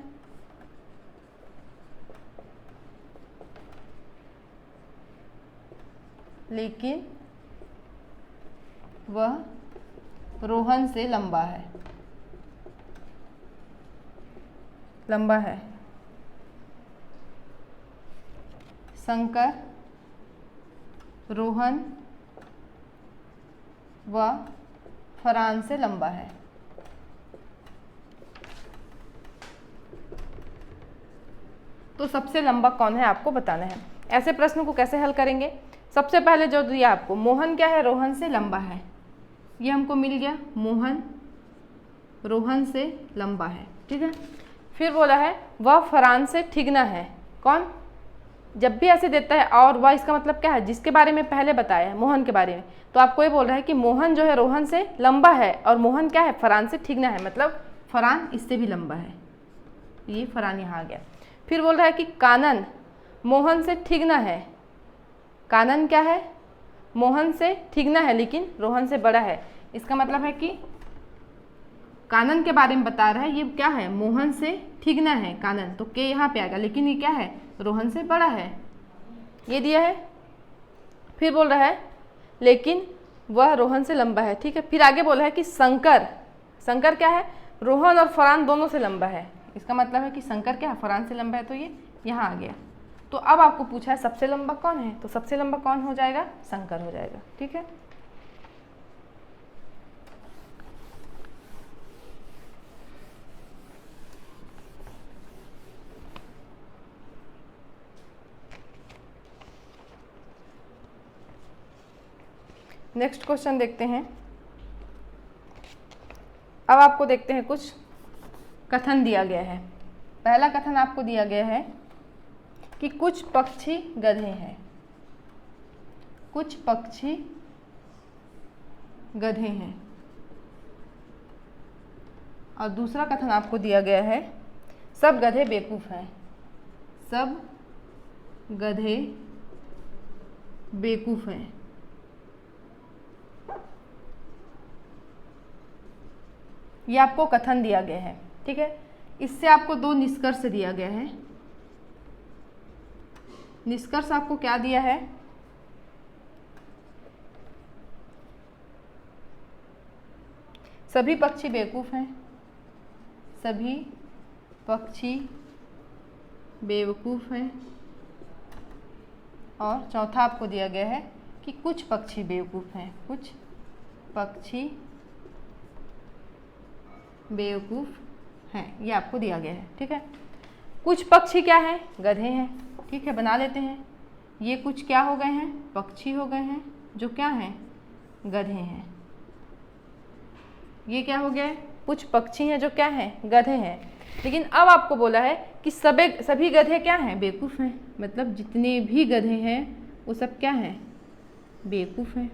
लेकिन वह रोहन से लंबा है, लंबा है। शंकर रोहन व फरहान से लंबा है। तो सबसे लंबा कौन है आपको बताना है। ऐसे प्रश्न को कैसे हल करेंगे, सबसे पहले जो दिया आपको मोहन क्या है, रोहन से लंबा है, ये हमको मिल गया, मोहन रोहन से लंबा है। ठीक है, फिर बोला है वह फरहान से ठिगना है। कौन, जब भी ऐसे देता है और वह, इसका मतलब क्या है, जिसके बारे में पहले बताया है मोहन के बारे में, तो आपको ये बोल रहा है कि मोहन जो है रोहन से लंबा है और मोहन क्या है, फरहान से ठिगना है, मतलब फरहान इससे भी लंबा है, ये फरहान यहाँ आ गया। फिर बोल रहा है कि कानन मोहन से ठिगना है। कानन क्या है? मोहन से ठिगना है लेकिन रोहन से बड़ा है। इसका मतलब है कि कानन के बारे में बता रहा है, ये क्या है? मोहन से ठिगना है कानन, तो के यहाँ पे आएगा, लेकिन ये क्या है? रोहन से बड़ा है, ये दिया है। फिर बोल रहा है लेकिन वह रोहन से लंबा है, ठीक है। फिर आगे बोला है कि शंकर, शंकर क्या है? रोहन और फरहान दोनों से लंबा है। इसका मतलब है कि शंकर क्या है? फरहान से लंबा है, तो ये यहाँ आ गया। तो अब आपको पूछा है सबसे लंबा कौन है, तो सबसे लंबा कौन हो जाएगा? शंकर हो जाएगा, ठीक है। नेक्स्ट क्वेश्चन देखते हैं। अब आपको देखते हैं कुछ कथन दिया गया है। पहला कथन आपको दिया गया है कि कुछ पक्षी गधे हैं, कुछ पक्षी गधे हैं। और दूसरा कथन आपको दिया गया है सब गधे बेवकूफ़ हैं, सब गधे बेवकूफ़ हैं। ये आपको कथन दिया गया है, ठीक है। इससे आपको दो निष्कर्ष दिया गया है। निष्कर्ष आपको क्या दिया है? सभी पक्षी बेवकूफ़ हैं, सभी पक्षी बेवकूफ़ हैं। और चौथा आपको दिया गया है कि कुछ पक्षी बेवकूफ़ हैं, कुछ पक्षी बेवकूफ़ हैं, ये आपको दिया गया है, ठीक है। कुछ पक्षी क्या है? गधे हैं, ठीक है, बना लेते हैं। ये कुछ क्या हो गए हैं? पक्षी हो गए हैं जो क्या हैं? गधे हैं। ये क्या हो गया है? कुछ पक्षी हैं जो क्या हैं? गधे हैं। लेकिन अब आपको बोला है कि सभी गधे क्या हैं? बेवकूफ़ हैं। मतलब जितने भी गधे हैं वो सब क्या हैं? बेवकूफ़ हैं।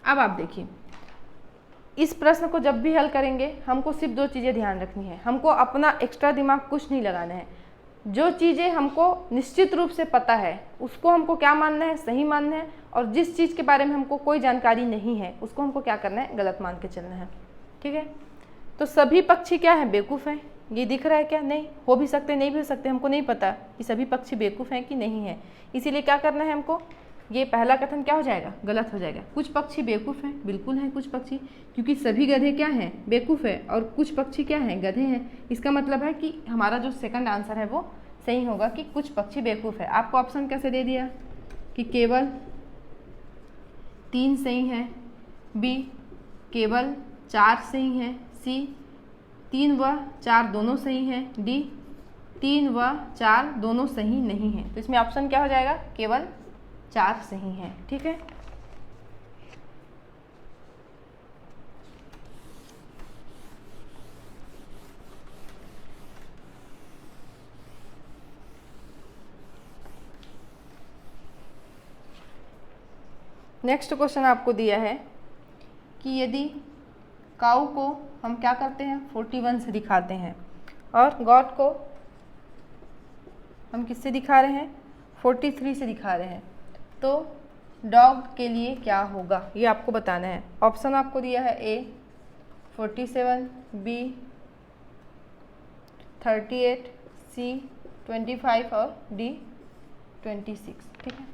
अब आप देखिए, इस प्रश्न को जब भी हल करेंगे हमको सिर्फ दो चीज़ें ध्यान रखनी है। हमको अपना एक्स्ट्रा दिमाग कुछ नहीं लगाना है। जो चीज़ें हमको निश्चित रूप से पता है उसको हमको क्या मानना है? सही मानना है। और जिस चीज़ के बारे में हमको कोई जानकारी नहीं है उसको हमको क्या करना है? गलत मान के चलना है, ठीक है। तो सभी पक्षी क्या हैं? बेवकूफ़ हैं। ये दिख रहा है क्या? नहीं, हो भी सकते नहीं भी हो सकते, हमको नहीं पता कि सभी पक्षी बेवकूफ़ हैं कि नहीं है। इसीलिए क्या करना है हमको? ये पहला कथन क्या हो जाएगा? गलत हो जाएगा। कुछ पक्षी बेवकूफ़ हैं, बिल्कुल हैं कुछ पक्षी, क्योंकि सभी गधे क्या हैं? बेवकूफ़ है। और कुछ पक्षी क्या हैं? गधे हैं। इसका मतलब है कि हमारा जो सेकंड आंसर है वो सही होगा कि कुछ पक्षी बेवकूफ़ है। आपको ऑप्शन कैसे दे दिया कि केवल 3 सही हैं, बी केवल 4 सही हैं, सी 3 व 4 दोनों सही हैं, डी 3 व 4 दोनों सही नहीं हैं। तो इसमें ऑप्शन क्या हो जाएगा? केवल 4 सही हैं, ठीक है। नेक्स्ट क्वेश्चन आपको दिया है कि यदि काऊ को हम क्या करते हैं? 41 से दिखाते हैं और गॉड को हम किससे दिखा रहे हैं? 43 से दिखा रहे हैं, तो डॉग के लिए क्या होगा ये आपको बताना है। ऑप्शन आपको दिया है ए 47, बी 38, सी 25 और डी 26, ठीक है।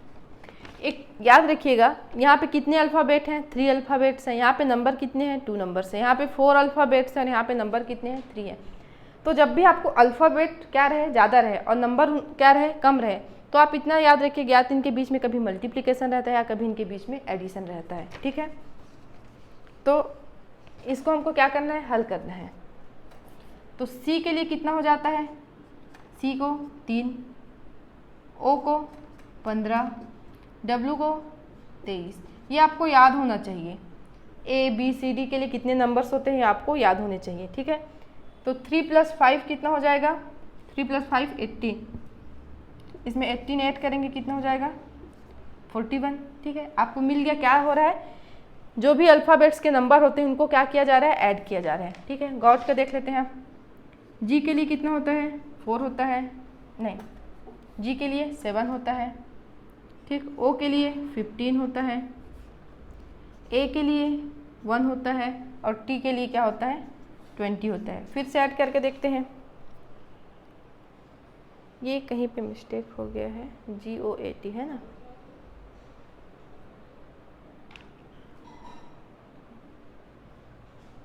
एक याद रखिएगा, यहाँ पे कितने अल्फ़ाबेट हैं? 3 अल्फ़ाबेट्स हैं। यहाँ पे नंबर कितने हैं? 2 नंबर्स हैं। यहाँ पे 4 अल्फ़ाबेट्स हैं और यहाँ पे नंबर कितने हैं? 3 हैं। तो जब भी आपको अल्फ़ाबेट क्या रहे? ज़्यादा रहे और नंबर क्या रहे? कम रहे, तो आप इतना याद रखिए या तो इनके बीच में कभी मल्टीप्लिकेशन रहता है या कभी इनके बीच में एडिशन रहता है, ठीक है। तो इसको हमको क्या करना है? हल करना है। तो सी के लिए कितना हो जाता है? सी को 3, ओ को 15, डब्ल्यू को 23। ये आपको याद होना चाहिए। ए बी सी डी के लिए कितने नंबर्स होते हैं आपको याद होने चाहिए, ठीक है। तो 3 + 5 कितना हो जाएगा? 3 + 5 18। इसमें 18 ऐड करेंगे कितना हो जाएगा? 41, ठीक है। आपको मिल गया। क्या हो रहा है? जो भी अल्फ़ाबेट्स के नंबर होते हैं उनको क्या किया जा रहा है, ऐड किया जा रहा है। ठीक है, गौर का देख लेते हैं आप। जी के लिए कितना होता है, 4 होता है, नहीं, जी के लिए 7 होता है। ठीक, ओ के लिए 15 होता है, ए के लिए 1 होता है और टी के लिए क्या होता है, 20 होता है। फिर से ऐड करके देखते हैं। ये कहीं पे मिस्टेक हो गया है, GOAT है ना,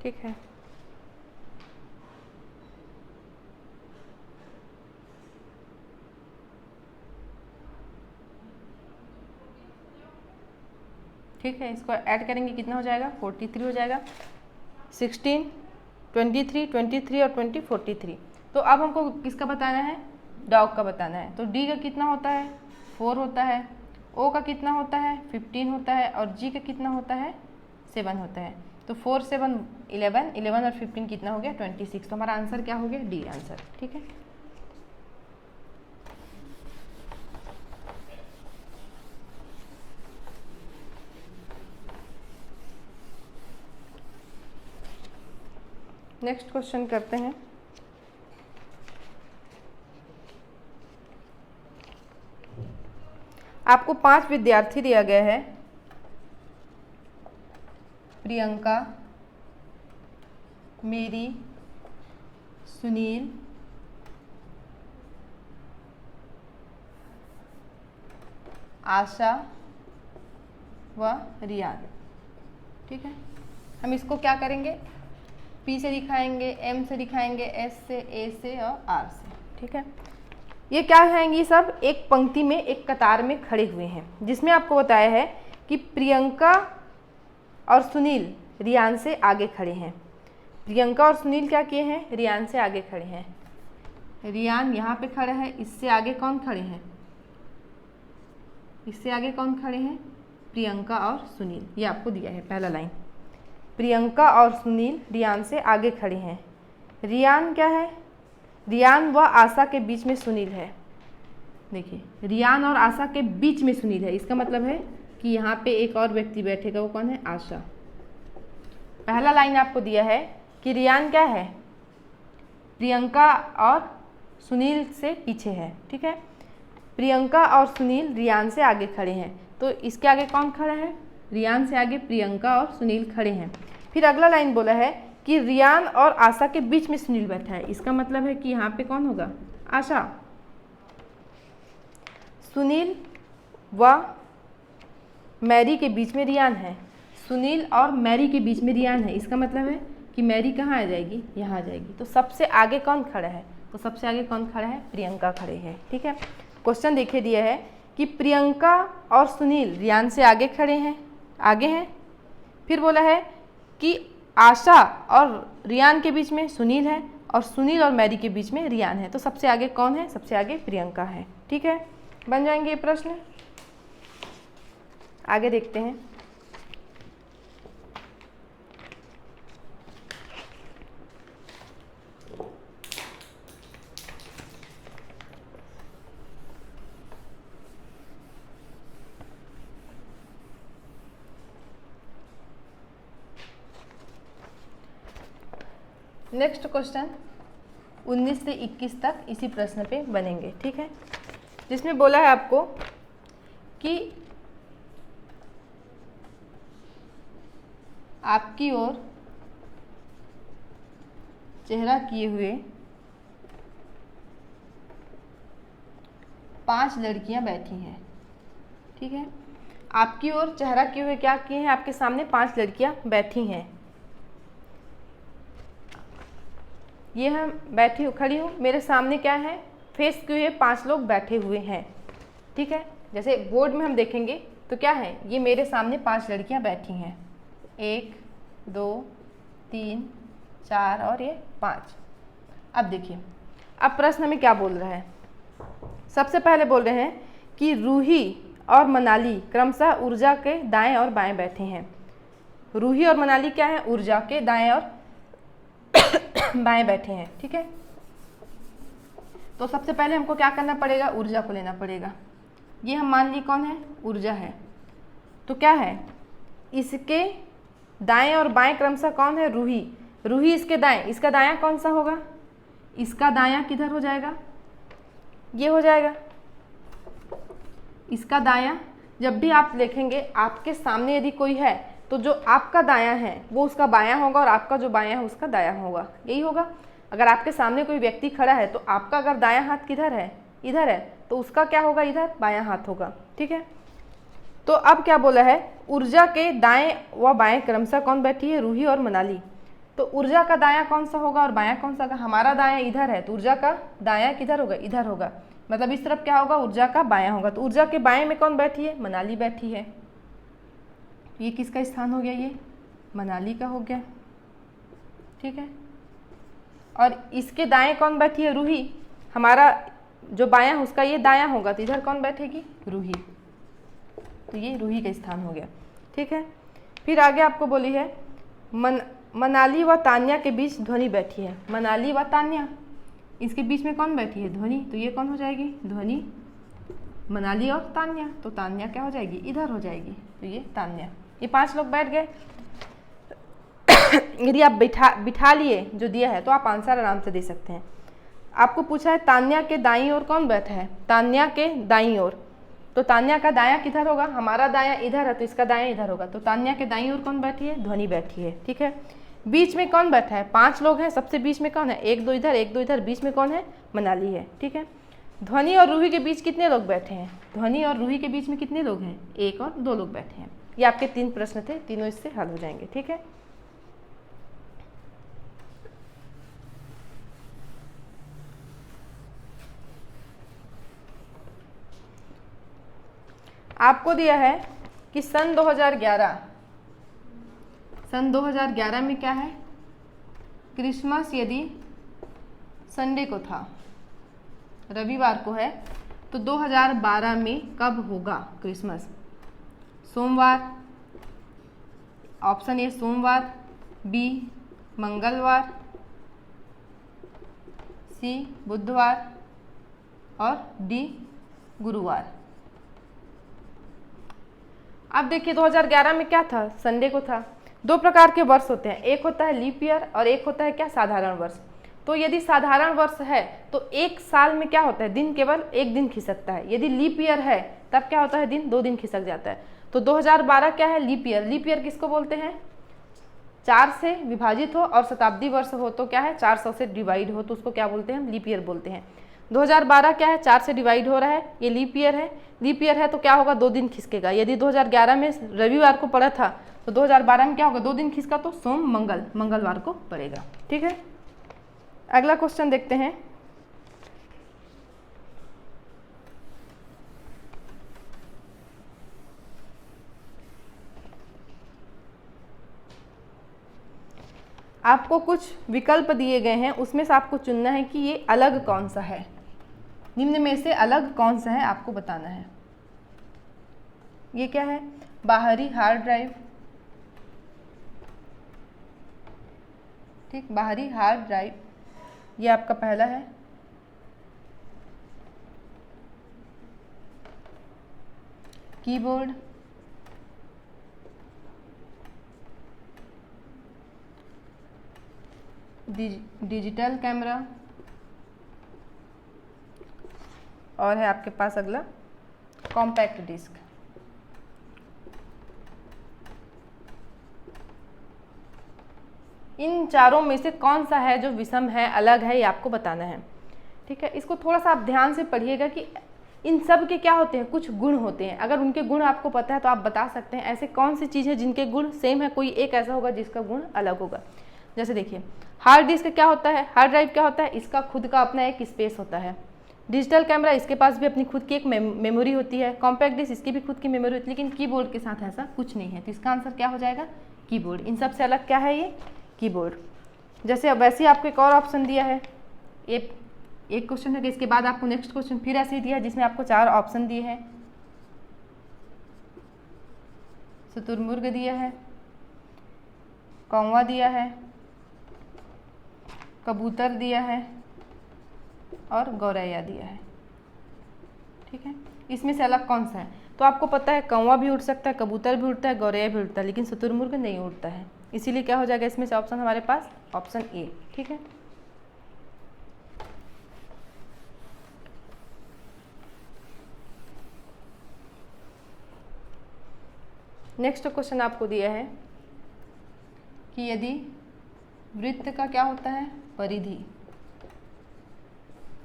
ठीक है। ठीक है, इसको ऐड करेंगे कितना हो जाएगा, 43 हो जाएगा। 16, 23, 23 और 20, 43। तो अब हमको किसका बताना है, डॉग का बताना है। तो डी का कितना होता है, 4 होता है, ओ का कितना होता है, 15 होता है और जी का कितना होता है, 7 होता है। तो 4, 7, 11, 11 और 15 कितना हो गया, 26। तो हमारा आंसर क्या हो गया, डी आंसर। ठीक है, नेक्स्ट क्वेश्चन करते हैं। आपको 5 विद्यार्थी दिया गया है, प्रियंका, मेरी, सुनील, आशा व रियान। ठीक है, हम इसको क्या करेंगे, पी से दिखाएंगे, एम से दिखाएंगे, एस से, ए से और आर से। ठीक है, ये क्या हैं, ये सब एक पंक्ति में एक कतार में खड़े हुए हैं, जिसमें आपको बताया है कि प्रियंका और सुनील रियान से आगे खड़े हैं। प्रियंका और सुनील क्या किए हैं, रियान से आगे खड़े हैं। रियान यहाँ पे खड़ा है, इससे आगे कौन खड़े हैं, इससे आगे कौन खड़े हैं, प्रियंका और सुनील। ये आपको दिया है पहला लाइन, प्रियंका और सुनील रियान से आगे खड़े हैं। रियान क्या है, रियान व आशा के बीच में सुनील है। देखिए, रियान और आशा के बीच में सुनील है, इसका मतलब है कि यहाँ पे एक और व्यक्ति बैठेगा, वो कौन है, आशा। पहला लाइन आपको दिया है कि रियान क्या है, प्रियंका और सुनील से पीछे है। ठीक है, प्रियंका और सुनील रियान से आगे खड़े हैं, तो इसके आगे कौन खड़ा है, रियान से आगे प्रियंका और सुनील खड़े हैं। फिर अगला लाइन बोला है कि रियान और आशा के बीच में सुनील बैठा है, इसका मतलब है कि यहाँ पे कौन होगा, आशा। सुनील व मैरी के बीच में रियान है, सुनील और मैरी के बीच में रियान है, इसका मतलब है कि मैरी कहाँ आ जाएगी, यहाँ आ जाएगी। तो सबसे आगे कौन खड़ा है, तो सबसे आगे कौन खड़ा है, प्रियंका खड़े हैं। ठीक है, क्वेश्चन देखिए दिया है कि प्रियंका और सुनील रियान से आगे खड़े हैं, आगे हैं। फिर बोला है कि आशा और रियान के बीच में सुनील है और सुनील और मैरी के बीच में रियान है, तो सबसे आगे कौन है, सबसे आगे प्रियंका है। ठीक है, बन जाएंगे ये प्रश्न। आगे देखते हैं। नेक्स्ट क्वेश्चन 19 से 21 तक इसी प्रश्न पे बनेंगे। ठीक है, जिसमें बोला है आपको कि आपकी ओर चेहरा किए हुए 5 लड़कियां बैठी हैं। ठीक है, आपकी ओर चेहरा किए हुए क्या किए हैं, आपके सामने 5 लड़कियां बैठी हैं। ये हम बैठी खड़ी हूँ, मेरे सामने क्या है, फेस किए हुए 5 लोग बैठे हुए हैं। ठीक है, जैसे बोर्ड में हम देखेंगे तो क्या है, ये मेरे सामने 5 लड़कियां बैठी हैं, 1, 2, 3, 4 और ये 5। अब देखिए, अब प्रश्न हमें क्या बोल रहा है, सबसे पहले बोल रहे हैं कि रूही और मनाली क्रमशः ऊर्जा के दाएं और बाएं बैठे हैं। रूही और मनाली क्या है, ऊर्जा के दाएं और बाएं बैठे हैं। ठीक है, तो सबसे पहले हमको क्या करना पड़ेगा, ऊर्जा को लेना पड़ेगा। ये हम मान ली कौन है, ऊर्जा है। तो क्या है, इसके दाएं और बाएं क्रमशः कौन है? रूही। रूही इसके दाएं, इसका दायां कौन सा होगा? इसका दायां किधर हो जाएगा? ये हो जाएगा। इसका दायां जब भी आप देखेंगे आपके सामने यदि कोई है तो जो आपका दायां है वो उसका बायां होगा और आपका जो बायां है उसका दायां होगा, यही होगा। अगर आपके सामने कोई व्यक्ति खड़ा है तो आपका अगर दायां हाथ किधर है? इधर है, तो उसका क्या होगा? इधर बायां हाथ होगा। ठीक है, तो अब क्या बोला है? ऊर्जा के दाएं व बाएं क्रमशः कौन बैठी है? रूही और मनाली। तो ऊर्जा का दायां कौन सा होगा और बायां कौन सा होगा? हमारा दायां इधर है तो ऊर्जा का दायां किधर होगा? इधर होगा। मतलब इस तरफ क्या होगा? ऊर्जा का बायां होगा। तो ऊर्जा के बाएं में कौन बैठी है? मनाली बैठी है। ये किसका स्थान हो गया? ये मनाली का हो गया। ठीक है, और इसके दाएं कौन बैठी है? रूही। हमारा जो बायां उसका ये दायां होगा तो इधर कौन बैठेगी? रूही। तो ये रूही का स्थान हो गया। ठीक है, फिर आगे आपको बोली है मनाली व तान्या के बीच ध्वनि बैठी है। मनाली व तान्या, इसके बीच में कौन बैठी है? ध्वनि। तो ये कौन हो जाएगी? ध्वनि। मनाली और तान्या, तो तान्या क्या हो जाएगी? इधर हो जाएगी। तो ये तान्या। ये 5 लोग बैठ गए। यदि आप बिठा लिए जो दिया है तो आप आंसर आराम से दे सकते हैं। आपको पूछा है तान्या के दाईं ओर कौन बैठा है? तान्या के दाईं ओर, तो तान्या का दायां किधर होगा? हमारा दायां इधर है तो इसका दायां इधर होगा। तो तान्या के दाईं ओर कौन बैठी है? ध्वनि बैठी है। ठीक है, बीच में कौन बैठा है? 5 लोग हैं, सबसे बीच में कौन है? 1 2 इधर 1 2 इधर, बीच में कौन है? मनाली है। ठीक है, ध्वनि और रूही के बीच कितने लोग बैठे हैं? ध्वनि और रूही के बीच में कितने लोग हैं? 1 और 2 लोग बैठे हैं। ये आपके 3 प्रश्न थे, तीनों इससे हल हो जाएंगे। ठीक है, आपको दिया है कि सन 2011 में क्या है? क्रिसमस यदि संडे को था, रविवार को है, तो 2012 में कब होगा क्रिसमस? सोमवार, ऑप्शन ए सोमवार, बी मंगलवार, सी बुधवार और डी गुरुवार। अब देखिए 2011 में क्या था? संडे को था। 2 प्रकार के वर्ष होते हैं, एक होता है लीप ईयर और एक होता है क्या? साधारण वर्ष। तो यदि साधारण वर्ष है तो एक साल में क्या होता है? दिन केवल 1 दिन खिसकता है। यदि लीप ईयर है तब क्या होता है? दिन 2 दिन खिसक जाता है। तो 2012 क्या है? Leap year. लीप ईयर किसको बोलते हैं? 4 से विभाजित हो और शताब्दी वर्ष हो तो क्या है? 400 से डिवाइड हो तो उसको क्या बोलते हैं? हम लीप ईयर बोलते हैं। 2012 क्या है? 4 से डिवाइड हो रहा है, ये लीप ईयर है। लीप ईयर है तो क्या होगा? 2 दिन खिसकेगा। यदि 2011 में रविवार को पड़ा था तो 2012 में क्या होगा? 2 दिन खिसका तो सोम मंगलवार को पड़ेगा। ठीक है, अगला क्वेश्चन देखते हैं। आपको कुछ विकल्प दिए गए हैं, उसमें से आपको चुनना है कि ये अलग कौन सा है। निम्न में से अलग कौन सा है आपको बताना है। ये क्या है? बाहरी हार्ड ड्राइव। ठीक, बाहरी हार्ड ड्राइव ये आपका पहला है। कीबोर्ड, डिजिटल कैमरा और है आपके पास अगला कॉम्पैक्ट डिस्क। इन चारों में से कौन सा है जो विषम है, अलग है, ये आपको बताना है। ठीक है, इसको थोड़ा सा आप ध्यान से पढ़िएगा कि इन सब के क्या होते हैं? कुछ गुण होते हैं। अगर उनके गुण आपको पता है तो आप बता सकते हैं ऐसे कौन सी चीज़ है जिनके गुण सेम है, कोई एक ऐसा होगा जिसका गुण अलग होगा। जैसे देखिए हार्ड डिस्क क्या होता है? हार्ड ड्राइव क्या होता है? इसका खुद का अपना एक स्पेस होता है। डिजिटल कैमरा इसके पास भी अपनी खुद की एक मेमोरी होती है। कॉम्पैक्ट डिस्क इसकी भी खुद की मेमोरी होती है, लेकिन कीबोर्ड के साथ ऐसा कुछ नहीं है। तो इसका आंसर क्या हो जाएगा? कीबोर्ड। इन सब से अलग क्या है? ये कीबोर्ड। जैसे अब वैसे ही आपको एक और ऑप्शन दिया है, एक क्वेश्चन है कि इसके बाद आपको नेक्स्ट क्वेश्चन फिर ऐसे ही दिया है जिसमें आपको 4 ऑप्शन दिए हैं। शुतुरमुर्ग दिया है, कौवा दिया है, कबूतर दिया है और गौरैया दिया है। ठीक है, इसमें से अलग कौन सा है? तो आपको पता है कौवा भी उड़ सकता है, कबूतर भी उड़ता है, गौरैया भी उड़ता है, लेकिन शुतुरमुर्ग नहीं उड़ता है। इसीलिए क्या हो जाएगा इसमें से ऑप्शन हमारे पास ऑप्शन ए। ठीक है, नेक्स्ट क्वेश्चन आपको दिया है कि यदि वृत्त का क्या होता है, परिधि,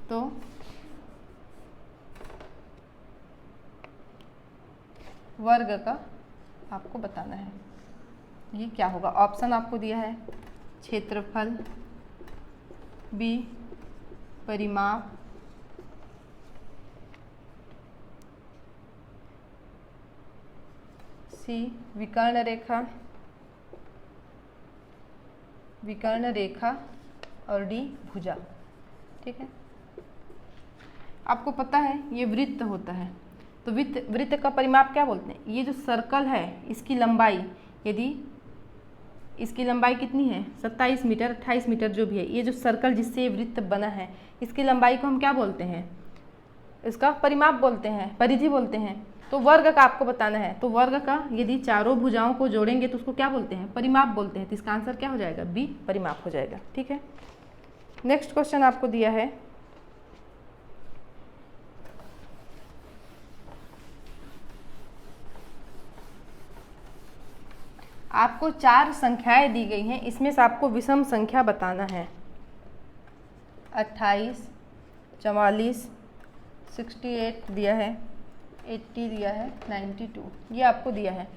तो वर्ग का आपको बताना है। ये क्या होगा? ऑप्शन आपको दिया है क्षेत्रफल, बी परिमाप, सी विकर्ण रेखा और डी भुजा। ठीक है, आपको पता है ये वृत्त होता है, तो वृत्त का परिमाप क्या बोलते हैं? ये जो सर्कल है इसकी लंबाई, यदि इसकी लंबाई कितनी है 27 मीटर 28 मीटर जो भी है, ये जो सर्कल जिससे ये वृत्त बना है इसकी लंबाई को हम क्या बोलते हैं? इसका परिमाप बोलते हैं, परिधि बोलते हैं। तो वर्ग का आपको बताना है, तो वर्ग का यदि चारों भुजाओं को जोड़ेंगे तो उसको क्या बोलते हैं? परिमाप बोलते हैं। तो इसका आंसर क्या हो जाएगा? बी परिमाप हो जाएगा। ठीक है, नेक्स्ट क्वेश्चन आपको दिया है आपको 4 संख्याएं दी गई हैं, इसमें से आपको विषम संख्या बताना है। 28, 44, 68 दिया है, 80 दिया है, 92 ये आपको दिया है।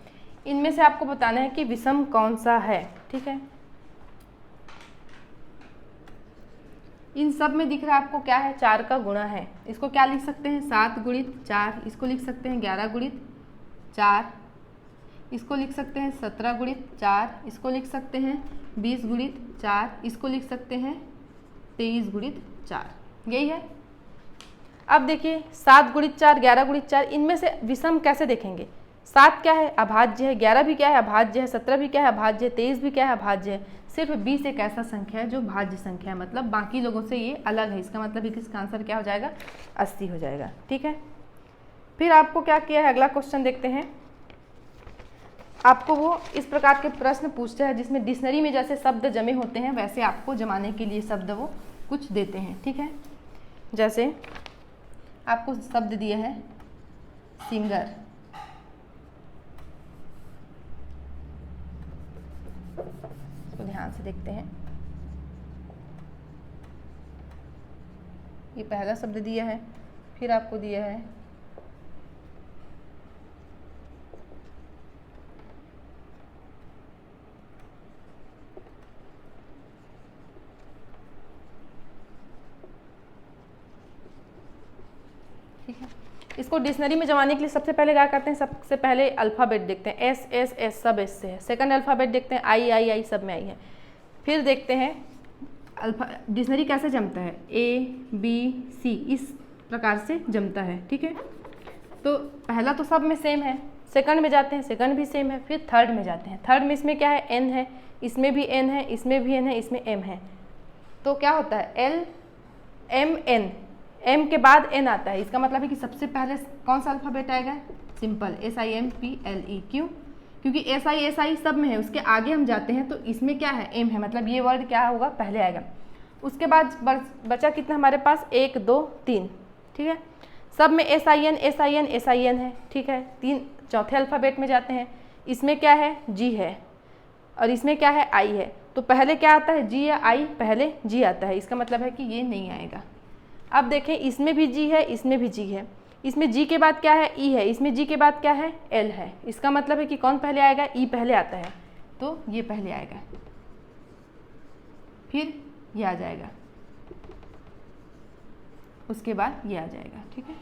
इनमें से आपको बताना है कि विषम कौन सा है। ठीक है, इन सब में दिख रहा है आपको क्या है? 4 का गुणा है। इसको क्या लिख सकते हैं? 7 गुणित 4, इसको लिख सकते हैं 11 गुणित 4, इसको लिख सकते हैं 17 गुणित 4, इसको लिख सकते हैं 20 गुणित 4, इसको लिख सकते हैं 23 गुणित 4। यही है। अब देखिए 7 गुणित 4, 11 गुणित 4, इनमें से विषम कैसे देखेंगे? 7 क्या है? अभाज्य है। 11 भी क्या है? अभाज्य है। 17 भी क्या है? अभाज्य है। 23 भी क्या है? अभाज्य है। सिर्फ 20 एक ऐसा संख्या है जो भाज्य संख्या है, मतलब बाकी लोगों से ये अलग है। इसका मतलब इसका आंसर क्या हो जाएगा? 80 हो जाएगा। ठीक है, फिर आपको क्या किया है? अगला क्वेश्चन देखते हैं। आपको वो इस प्रकार के प्रश्न पूछते हैं जिसमें डिक्शनरी में जैसे शब्द जमे होते हैं वैसे आपको जमाने के लिए शब्द वो कुछ देते हैं। ठीक है, जैसे आपको शब्द दिए हैं सिंगर, तो ध्यान से देखते हैं। ये पहला शब्द दिया है, फिर आपको दिया है ठीक है, इसको डिक्शनरी में जमाने के लिए सबसे पहले क्या करते हैं? सबसे पहले अल्फ़ाबेट देखते हैं। एस एस एस सब एस से है। सेकंड अल्फ़ाबेट देखते हैं, आई आई आई सब में आई है। फिर देखते हैं डिक्शनरी कैसे जमता है, ए बी सी इस प्रकार से जमता है। ठीक है, तो पहला तो सब में सेम है, सेकंड में जाते हैं, सेकंड भी सेम है, फिर थर्ड में जाते हैं। थर्ड में इसमें क्या है? एन है, इसमें भी एन है, इसमें भी एन है, इसमें एम है। तो क्या होता है? एल एम एन, एम के बाद एन आता है। इसका मतलब है कि सबसे पहले कौन सा अल्फ़ाबेट आएगा? Simple SIMPLE। क्यों? क्योंकि SI सब में है, उसके आगे हम जाते हैं तो इसमें क्या है? एम है, मतलब ये वर्ड क्या होगा? पहले आएगा। उसके बाद बचा कितना हमारे पास? 1 2 3। ठीक है, सब में SIN है। ठीक है, 3 चौथे अल्फ़ाबेट में जाते हैं। इसमें क्या है? G है, और इसमें क्या है? I है। तो पहले क्या आता है? G या I? पहले G आता है। इसका मतलब है कि ये नहीं आएगा। अब देखें, इसमें भी G है, इसमें भी G है। इसमें G के बाद क्या है? E है। इसमें G के बाद क्या है? L है। इसका मतलब है कि कौन पहले आएगा? E पहले आता है, तो ये पहले आएगा, फिर ये आ जाएगा, उसके बाद ये आ जाएगा। ठीक है,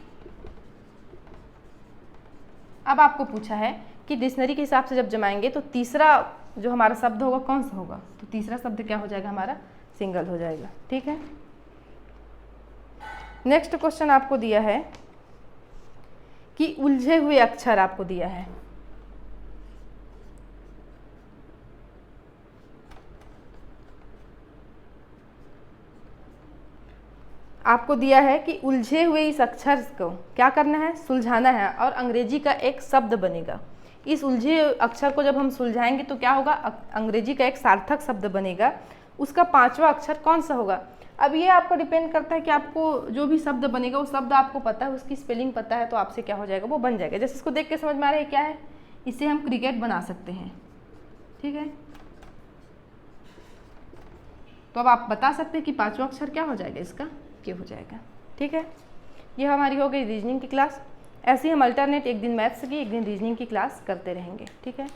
अब आपको पूछा है कि डिक्शनरी के हिसाब से जब जमाएंगे तो तीसरा जो हमारा शब्द होगा कौन सा होगा? तो तीसरा शब्द क्या हो जाएगा? हमारा सिंगल हो जाएगा। ठीक है, नेक्स्ट क्वेश्चन आपको दिया है कि उलझे हुए अक्षर आपको दिया है। आपको दिया है कि उलझे हुए इस अक्षर को क्या करना है, सुलझाना है, और अंग्रेजी का एक शब्द बनेगा। इस उलझे अक्षर को जब हम सुलझाएंगे तो क्या होगा, अंग्रेजी का एक सार्थक शब्द बनेगा। उसका 5वां अक्षर कौन सा होगा। अब ये आपको डिपेंड करता है कि आपको जो भी शब्द बनेगा वो शब्द आपको पता है, उसकी स्पेलिंग पता है, तो आपसे क्या हो जाएगा, वो बन जाएगा। जैसे इसको देख के समझ में आ रहा है क्या है, इसे हम क्रिकेट बना सकते हैं, ठीक है। तो अब आप बता सकते हैं कि 5वां अक्षर क्या हो जाएगा, इसका क्या हो जाएगा, ठीक है। ये हमारी हो गई रीजनिंग की क्लास। ऐसे ही हम अल्टरनेट एक दिन मैथ्स की एक दिन रीजनिंग की क्लास करते रहेंगे, ठीक है।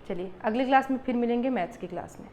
चलिए अगली क्लास में फिर मिलेंगे मैथ्स की क्लास में।